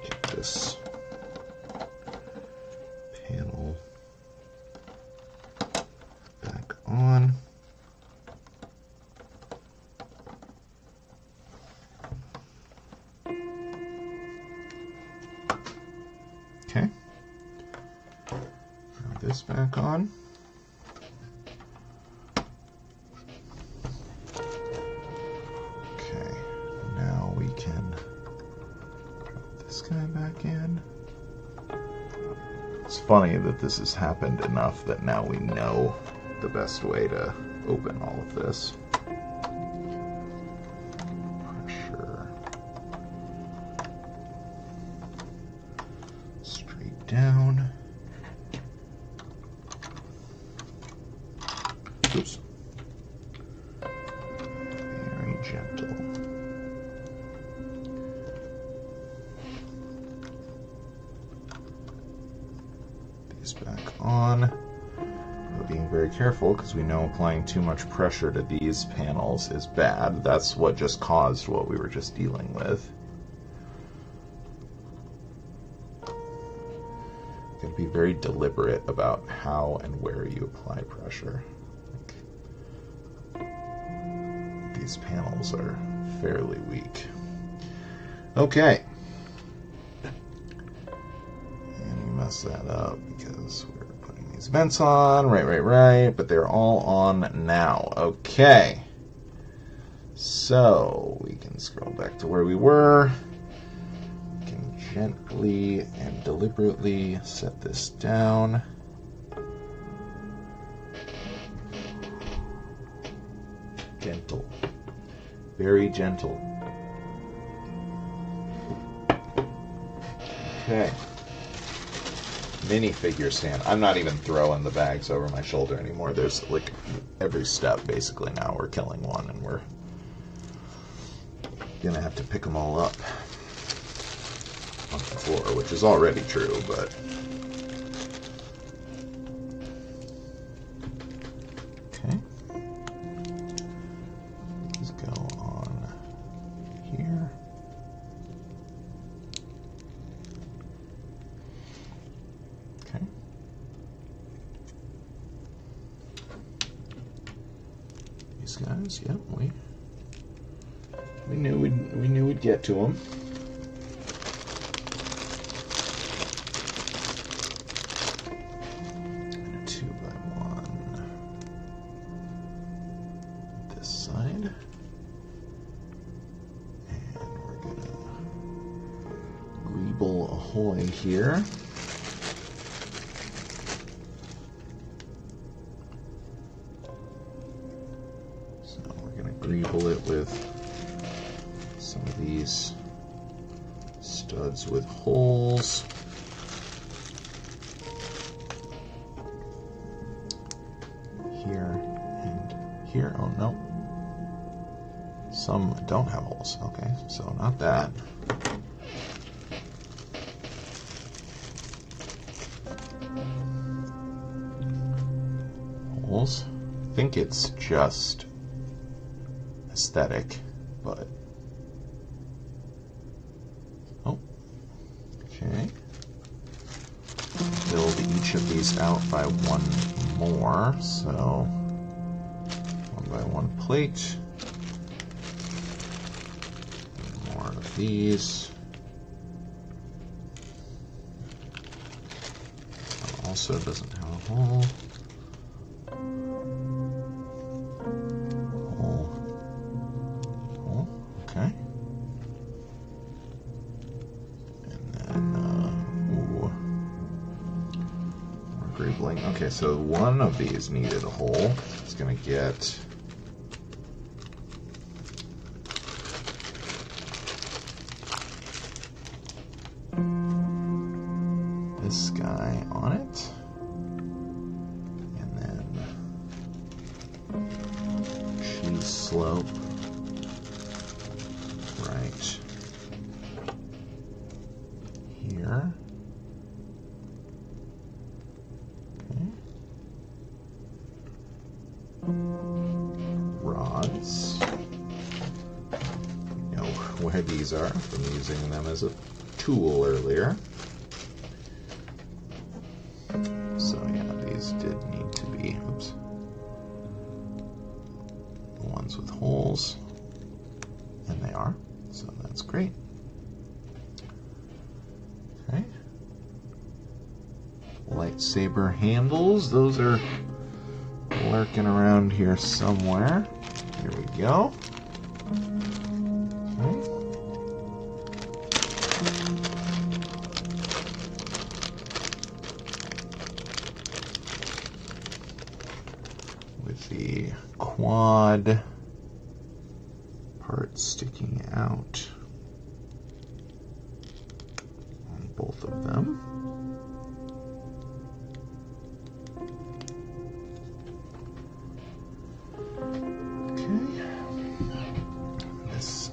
A: get this panel back on. Okay. Now this back on. Okay. Now we can put this guy back in. It's funny that this has happened enough that now we know the best way to open all of this. Pressure. Straight down. Oops. Very gentle. These back on. We're being very careful because we know applying too much pressure to these panels is bad. That's what just caused what we were just dealing with. You got to be very deliberate about how and where you apply pressure. These panels are fairly weak. Okay. And we messed that up because we're putting these vents on. Right. But they're all on now. Okay. So we can scroll back to where we were. We can gently and deliberately set this down. Gentle. Very gentle. Okay. Minifigure stand. I'm not even throwing the bags over my shoulder anymore. There's like every step basically now we're killing one and we're gonna have to pick them all up off the floor, which is already true, but okay. These go on here. Okay. These guys, yep, we knew we'd get to them. And a 2x1 this side, and we're gonna greeble ahoy here. So we're gonna greeble it with some of these studs with holes. Here and here. Oh no. Some don't have holes. Okay, so not that. Holes. I think it's just aesthetic, but okay. Build each of these out by one more, so 1x1 plate. More of these. Also doesn't have a hole. Hole. Okay. And then scribbling. Okay, so one of these needed a hole. It's going to get... this guy on it. And then cheese slope right here. Rods. You know where these are from using them as a tool earlier. So yeah, these did need to be, oops, the ones with holes, and they are, so that's great. Okay. Lightsaber handles, those are lurking around here somewhere. Here we go. Okay. With the quad part sticking out on both of them.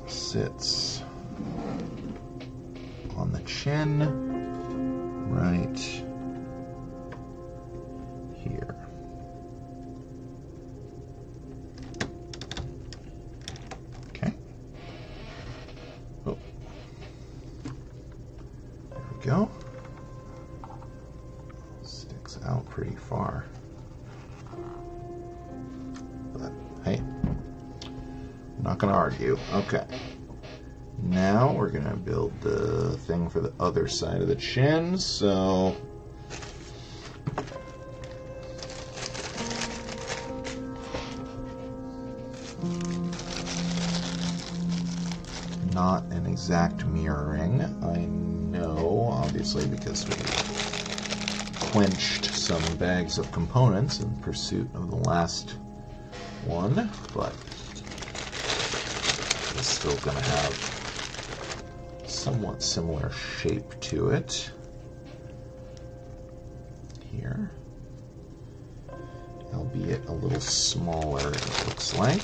A: Sits on the chin right here. Okay. Oh. There we go. Sticks out pretty far. But hey, I'm not going to argue. Okay. Now we're going to build the thing for the other side of the chin, so not an exact mirroring, I know, obviously, because we quenched some bags of components in pursuit of the last one, but it's still going to have somewhat similar shape to it here, albeit a little smaller, it looks like.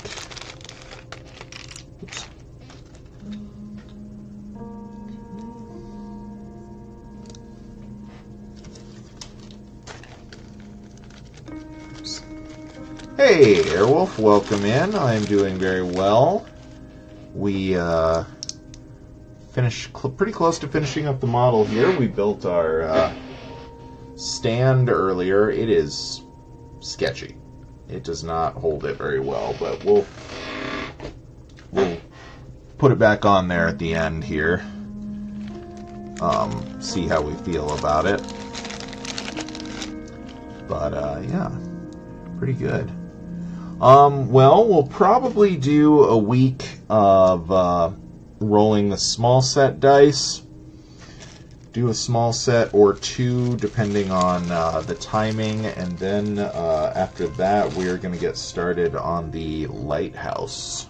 A: Oops. Oops. Hey, Airwolf, welcome in. I'm doing very well. We finished pretty close to finishing up the model here. We built our stand earlier. It is sketchy. It does not hold it very well, but we'll put it back on there at the end here. See how we feel about it. But yeah, pretty good. Well, we'll probably do a week of rolling the small set dice. Do a small set or two, depending on the timing, and then after that, we're going to get started on the lighthouse.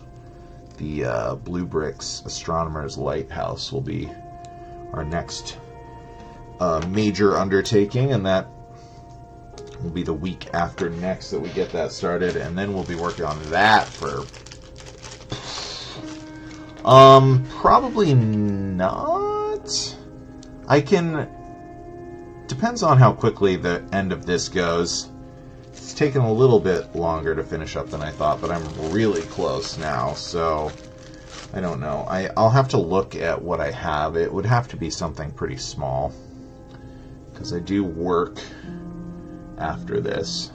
A: The Blue Bricks Astronomer's Lighthouse will be our next major undertaking, and that will be the week after next that we get that started, and then we'll be working on that for probably not. I can, depends on how quickly the end of this goes. It's taken a little bit longer to finish up than I thought, but I'm really close now, so I don't know. I'll have to look at what I have. It would have to be something pretty small, because I do work after this.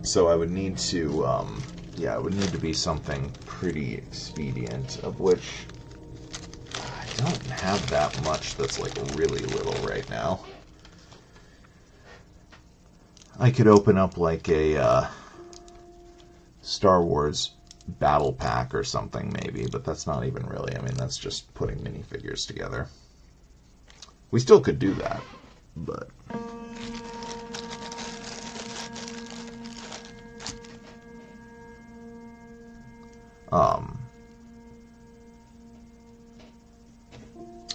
A: So I would need to, yeah, it would need to be something pretty expedient, of which I don't have that much that's like really little right now. I could open up like a Star Wars battle pack or something maybe, but that's not even really, I mean, that's just putting minifigures together. We still could do that, but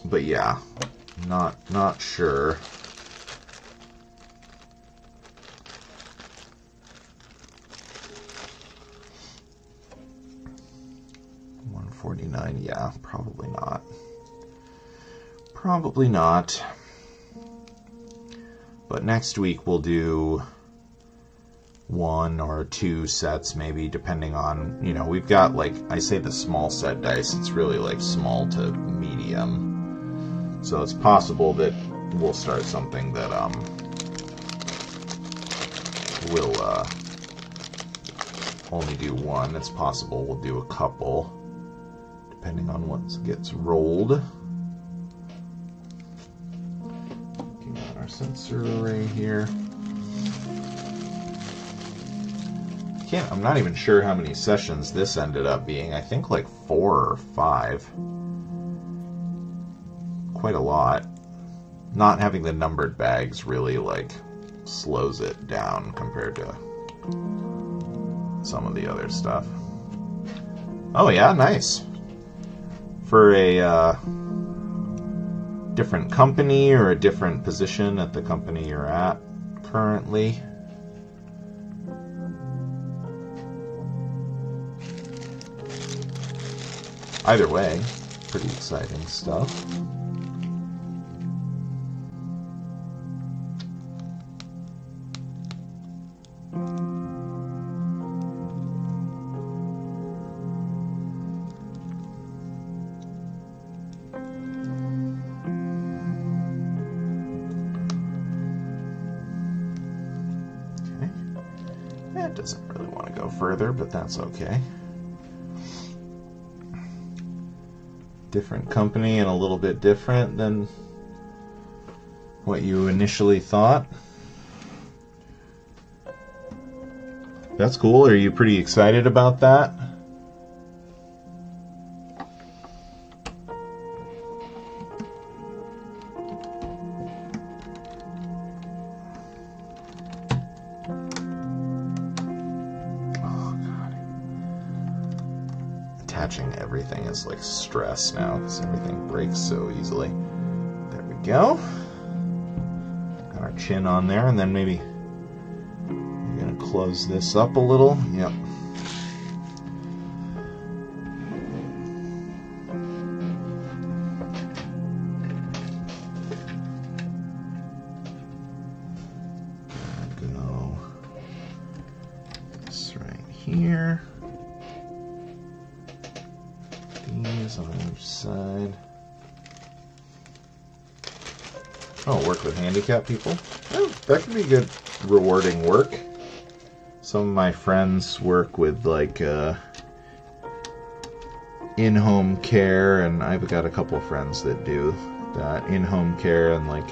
A: But yeah, not sure. $149, yeah, probably not. Probably not. But next week we'll do 1 or 2 sets, maybe, depending on, you know, we've got, like, I say the small set dice, it's really like small to medium. So it's possible that we'll start something that will only do 1. It's possible we'll do a couple, depending on what gets rolled. Looking at our sensor array here. I'm not even sure how many sessions this ended up being. I think like 4 or 5. Quite a lot. Not having the numbered bags really like slows it down compared to some of the other stuff. Oh yeah, nice. For a different company or a different position at the company you're at currently. Either way, pretty exciting stuff. It doesn't really want to go further, but that's okay. Different company and a little bit different than what you initially thought. That's cool. Are you pretty excited about that? Attaching everything is like stress now because everything breaks so easily. There we go. Got our chin on there, and then maybe we're gonna close this up a little. Yep. Go this right here. On each side. Oh, work with handicapped people. Oh, that could be good, rewarding work. Some of my friends work with like in-home care, and I've got a couple friends that do that in-home care and like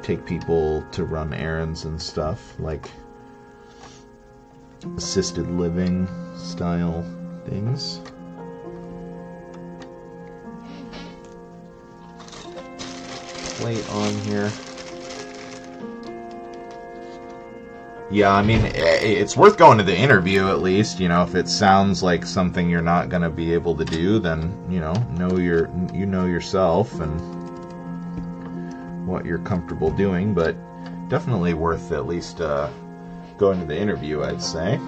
A: take people to run errands and stuff, like assisted living style things. Plate on here. Yeah, I mean, it's worth going to the interview at least. You know, if it sounds like something you're not going to be able to do, then you know yourself and what you're comfortable doing. But definitely worth at least going to the interview, I'd say.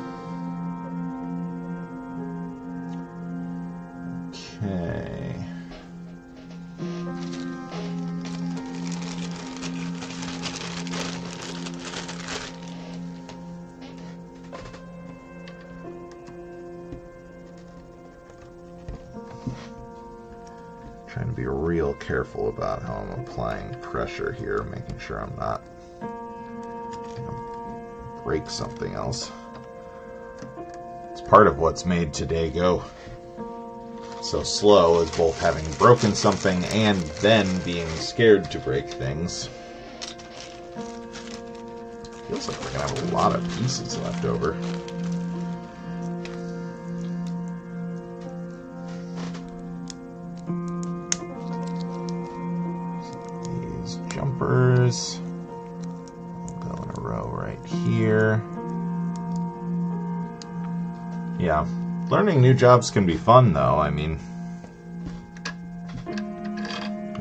A: Okay. Trying to be real careful about how I'm applying pressure here, making sure I'm not gonna break something else. It's part of what's made today go so slow, is both having broken something and then being scared to break things. Feels like we're gonna have a lot of pieces left over. Jumpers go in a row right here. Yeah, Learning new jobs can be fun, though. I mean,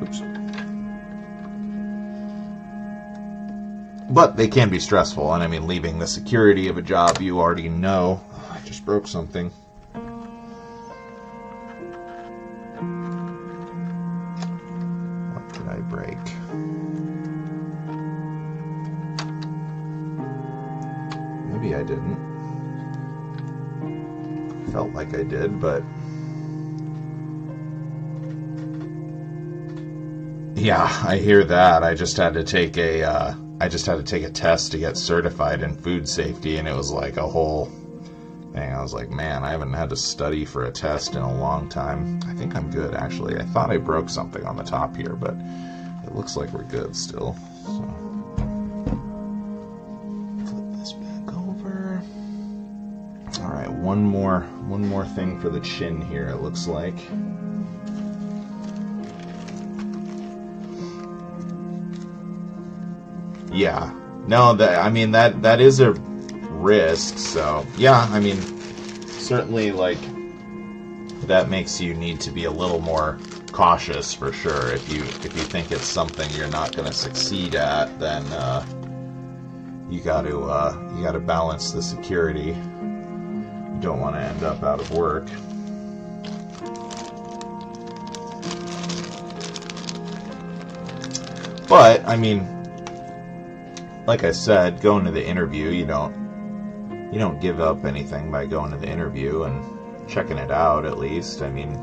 A: oops. But they can be stressful, and I mean, leaving the security of a job you already know. Oh, I just broke something. What did I break? Maybe I didn't. Felt like I did, but yeah, I hear that. I just had to take a test to get certified in food safety, and it was like a whole thing. I was like, man, I haven't had to study for a test in a long time. I think I'm good, actually. I thought I broke something on the top here, but it looks like we're good still. So flip this back over. All right, one more thing for the chin here, it looks like. Yeah, no, that is a risk. So yeah, I mean, certainly, like, that makes you need to be a little more cautious for sure. If you think it's something you're not going to succeed at, then you got to balance the security. You don't want to end up out of work. But I mean, like I said, going to the interview, you don't give up anything by going to the interview and checking it out, at least. I mean,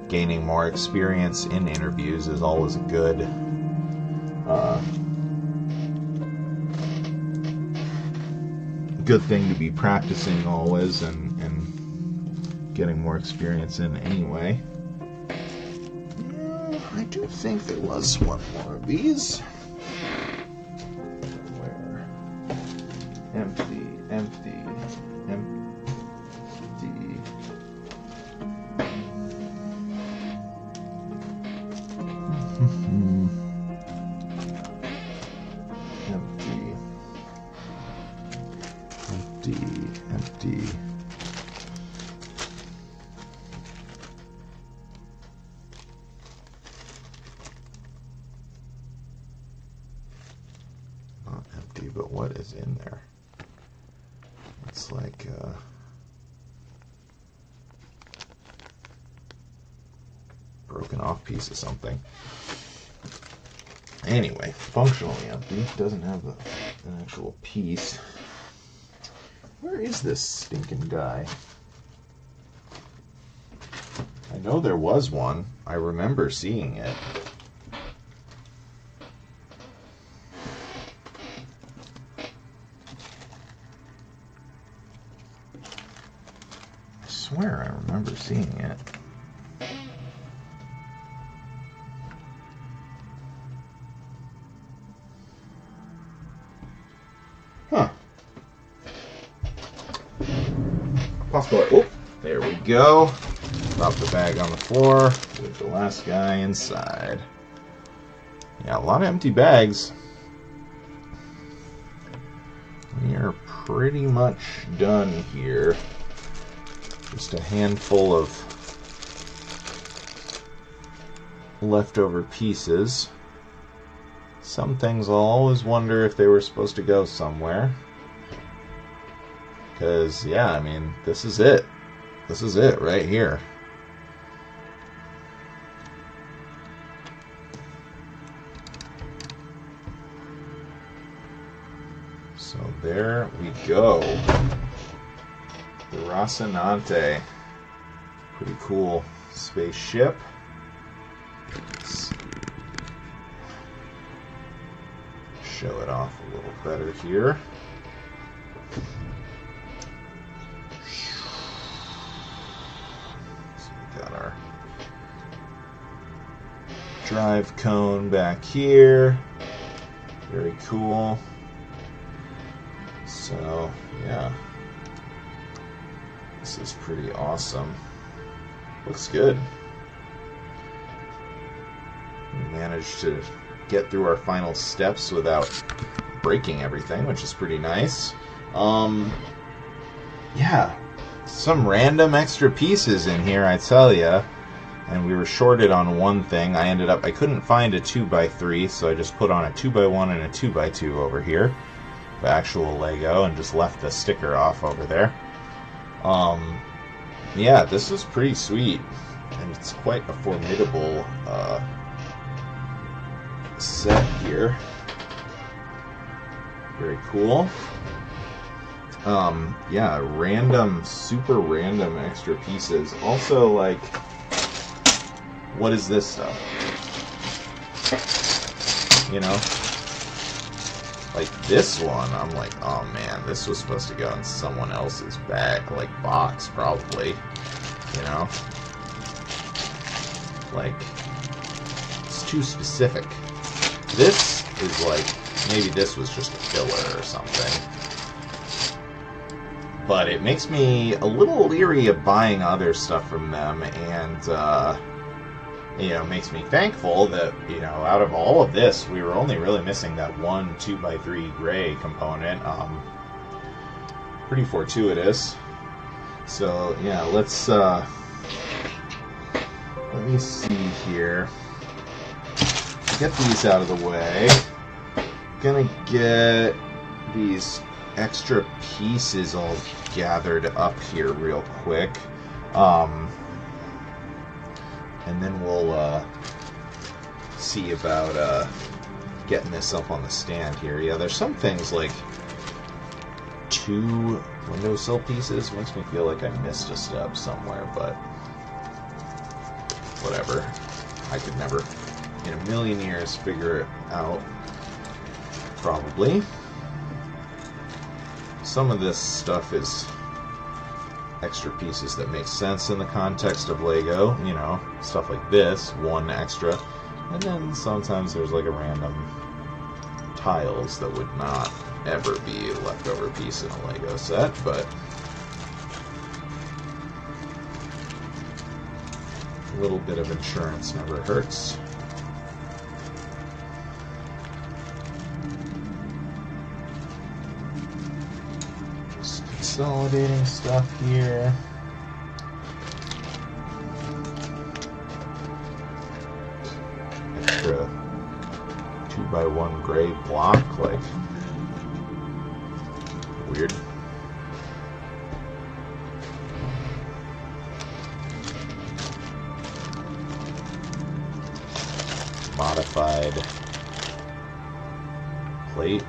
A: gaining more experience in interviews is always a good thing to be practicing always and getting more experience in anyway. Yeah, I do think there was one more of these. Where? Empty, empty, empty. Empty. Not empty, but what is in there? It's like broken off piece of something. Anyway, functionally empty. Doesn't have an actual piece. Where is this stinking guy? I know there was one. I remember seeing it. I swear I remember seeing it. Huh. Possibly. Oh, there we go. Drop the bag on the floor with the last guy inside. Yeah, a lot of empty bags. We are pretty much done here. Just a handful of leftover pieces. Some things I'll always wonder if they were supposed to go somewhere. Because, yeah, I mean, this is it. This is it right here. So there we go. The Rocinante. Pretty cool spaceship. Let's show it off a little better here. Our drive cone back here. Very cool. So, yeah. This is pretty awesome. Looks good. We managed to get through our final steps without breaking everything, which is pretty nice. Yeah. some random extra pieces in here, I tell ya. And we were shorted on one thing. I couldn't find a 2x3, so I just put on a 2x1 and a 2x2 over here. The actual Lego, and just left the sticker off over there. Yeah, this is pretty sweet. And it's quite a formidable set here. Very cool. Yeah, super random extra pieces. Also, like, what is this stuff? You know? Like this one, I'm like, oh man, this was supposed to go in someone else's bag, like box, probably. You know? Like, it's too specific. This is like, maybe this was just a filler or something. But it makes me a little leery of buying other stuff from them, and, you know, makes me thankful that, you know, out of all of this, we were only really missing that one 2x3 gray component. Pretty fortuitous. So, yeah, let's, let me see here. Get these out of the way. Gonna get these extra pieces all gathered up here real quick. And then we'll see about getting this up on the stand here. Yeah, there's some things like 2 windowsill pieces. Makes me feel like I missed a step somewhere, but whatever. I could never in a million years figure it out. Probably. Some of this stuff is extra pieces that make sense in the context of Lego, you know, stuff like this, 1 extra, and then sometimes there's like a random tiles that would not ever be a leftover piece in a Lego set, but a little bit of insurance never hurts. Consolidating stuff here. Extra 2x1 gray block, like, weird. Modified plate.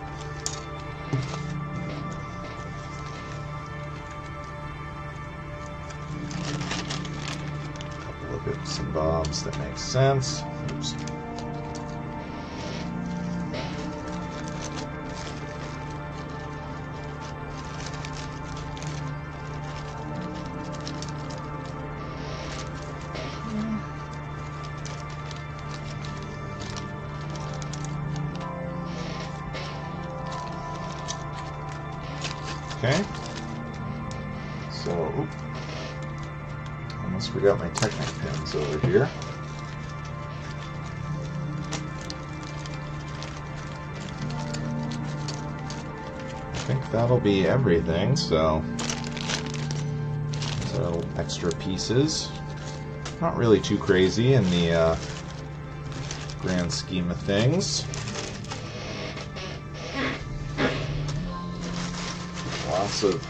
A: Bits and bobs that make sense. Oops. Okay. So, almost forgot my Technic pins over here. I think that'll be everything, so extra pieces. Not really too crazy in the grand scheme of things. Lots of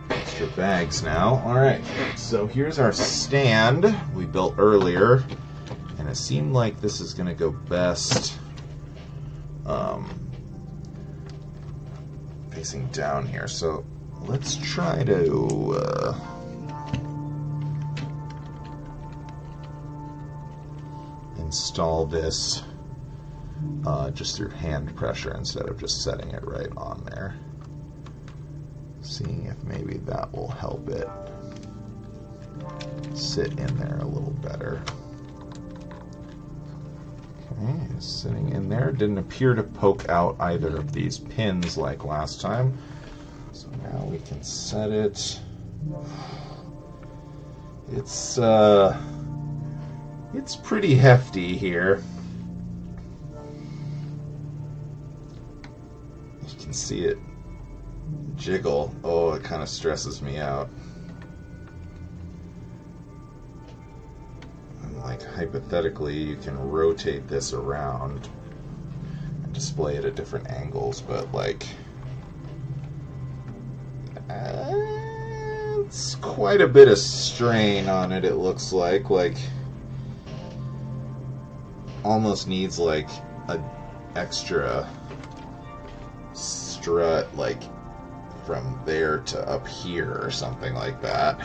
A: extra bags now. Alright, so here's our stand we built earlier, and it seemed like this is going to go best facing down here. So let's try to install this just through hand pressure instead of just setting it right on there. Seeing if maybe that will help it sit in there a little better. Okay, it's sitting in there. Didn't appear to poke out either of these pins like last time. So now we can set it. It's pretty hefty here. You can see it jiggle. Oh, it kind of stresses me out. like, hypothetically, you can rotate this around and display it at different angles, but, like, it's quite a bit of strain on it, it looks like. Like, almost needs, like, a extra strut, like, from there to up here or something like that.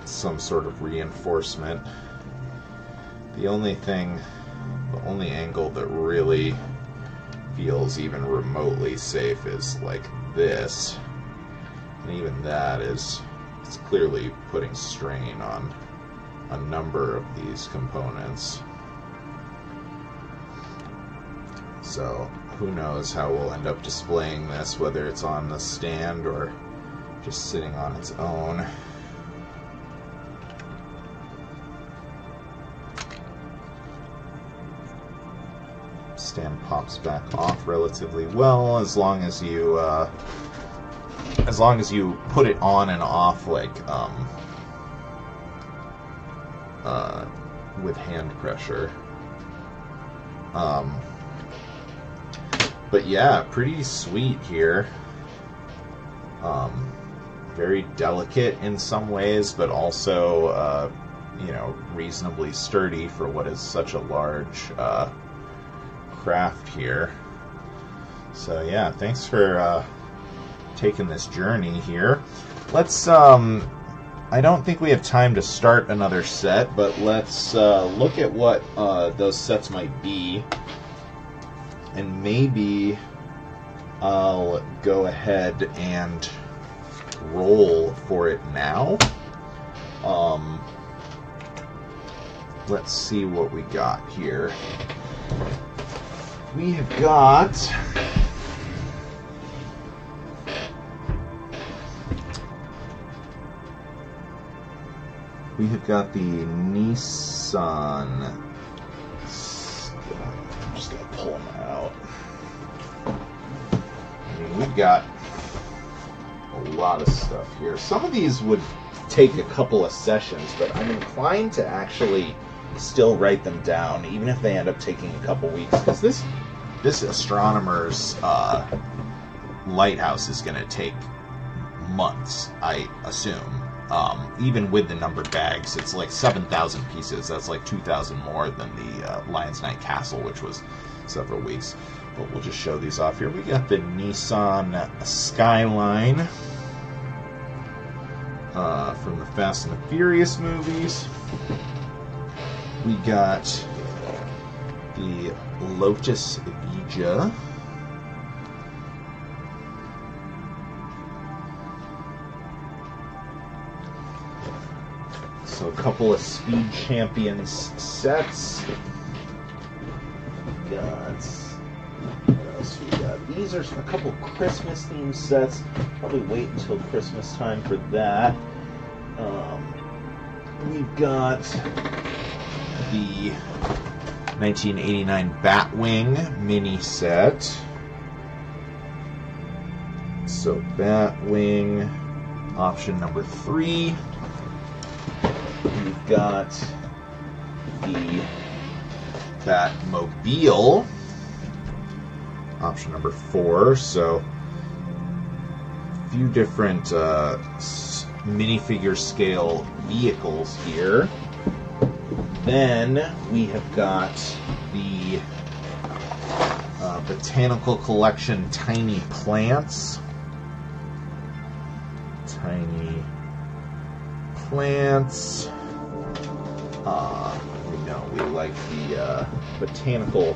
A: Some sort of reinforcement. The only angle that really feels even remotely safe is like this, and even that it's clearly putting strain on a number of these components. So who knows how we'll end up displaying this, whether it's on the stand or just sitting on its own. Stand pops back off relatively well, as long as you put it on and off, like with hand pressure. But yeah, pretty sweet here. Very delicate in some ways, but also you know, reasonably sturdy for what is such a large craft here. So yeah, thanks for taking this journey here. Let's I don't think we have time to start another set, but let's look at what those sets might be, and maybe I'll go ahead and roll for it now. Let's see what we got here. We have got the Nissan. I'm just gonna pull them out. I mean, we've got a lot of stuff here. Some of these would take a couple of sessions, but I'm inclined to actually still write them down, even if they end up taking a couple weeks, because this astronomer's lighthouse is going to take months, I assume. Even with the numbered bags, it's like 7,000 pieces. That's like 2,000 more than the Lion's Night Castle, which was several weeks. But we'll just show these off here. We got the Nissan Skyline from the Fast and the Furious movies. We got the Lotus Vija. So a couple of Speed Champions sets. We got, what else we got? These are a couple Christmas themed sets. Probably wait until Christmas time for that. We've got the 1989 Batwing mini set. So Batwing, option number 3. We've got the Batmobile, option number 4. So a few different minifigure scale vehicles here. Then we have got the Botanical Collection Tiny Plants. Tiny Plants. We know we like the botanical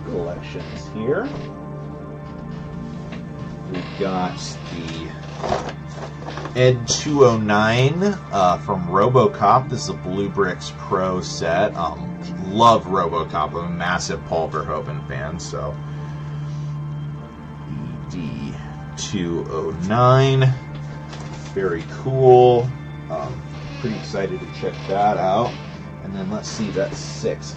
A: collections here. We've got the Ed 209 from RoboCop. This is a Blue Bricks Pro set. Love RoboCop. I'm a massive Paul Verhoeven fan, so ED 209. Very cool. Pretty excited to check that out. And then let's see, that's 6.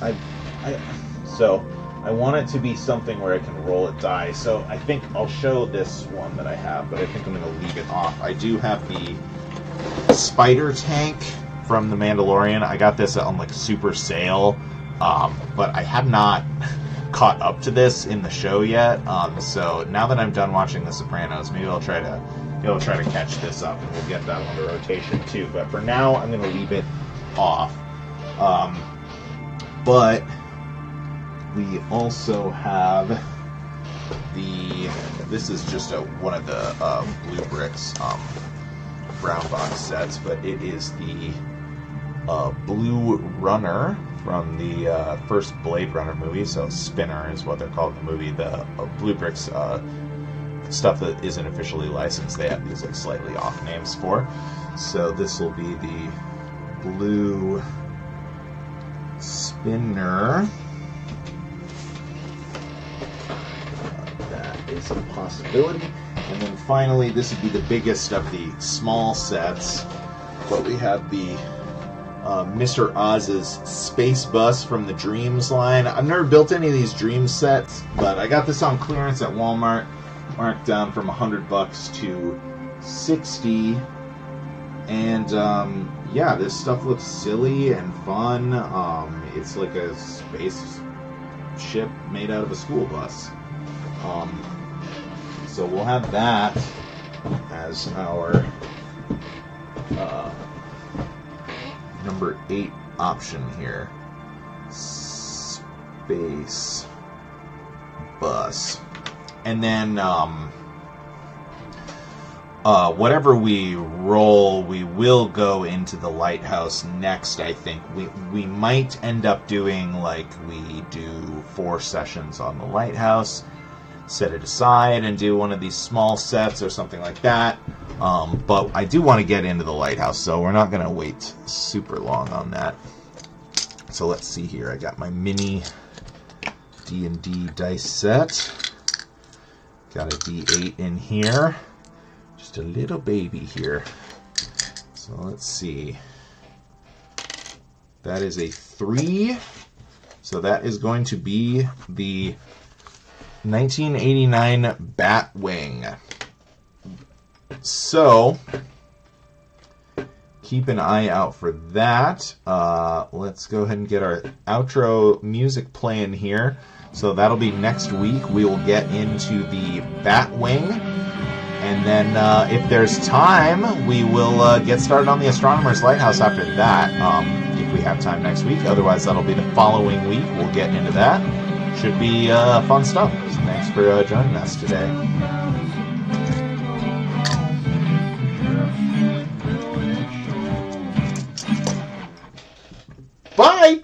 A: So I want it to be something where I can roll a die. So I think I'll show this one that I have, but I think I'm going to leave it off. I do have the Spider Tank from The Mandalorian. I got this on like super sale, but I have not caught up to this in the show yet. So now that I'm done watching The Sopranos, maybe I'll try to catch this up, and we'll get that under rotation too. But for now, I'm going to leave it off. But we also have this is just one of the Blue Bricks brown box sets, but it is the Blue Runner from the first Blade Runner movie. So Spinner is what they're called in the movie. The Blue Bricks stuff that isn't officially licensed, they have these like slightly off names for. So this will be the Blue Spinner. That is a possibility. And then finally, this would be the biggest of the small sets, but we have the Mr. Oz's Space Bus from the Dreams line. I've never built any of these Dreams sets, but I got this on clearance at Walmart, marked down from $100 to $60. And yeah, this stuff looks silly and fun. It's like a space ship made out of a school bus. So we'll have that as our number 8 option here. Space bus. And then whatever we roll, we will go into the lighthouse next, I think. We might end up doing like we do 4 sessions on the lighthouse, set it aside and do one of these small sets or something like that. But I do want to get into the lighthouse, so we're not going to wait super long on that. So let's see here. I got my mini D&D dice set. Got a D8 in here. Just a little baby here. So let's see. That is a 3. So that is going to be the 1989 Batwing. So keep an eye out for that. Let's go ahead and get our outro music playing here. So that'll be next week. We will get into the Batwing. And then if there's time, we will get started on the Astronomer's Lighthouse after that. If we have time next week. Otherwise, that'll be the following week. We'll get into that. Should be fun stuff. So thanks for joining us today. Bye!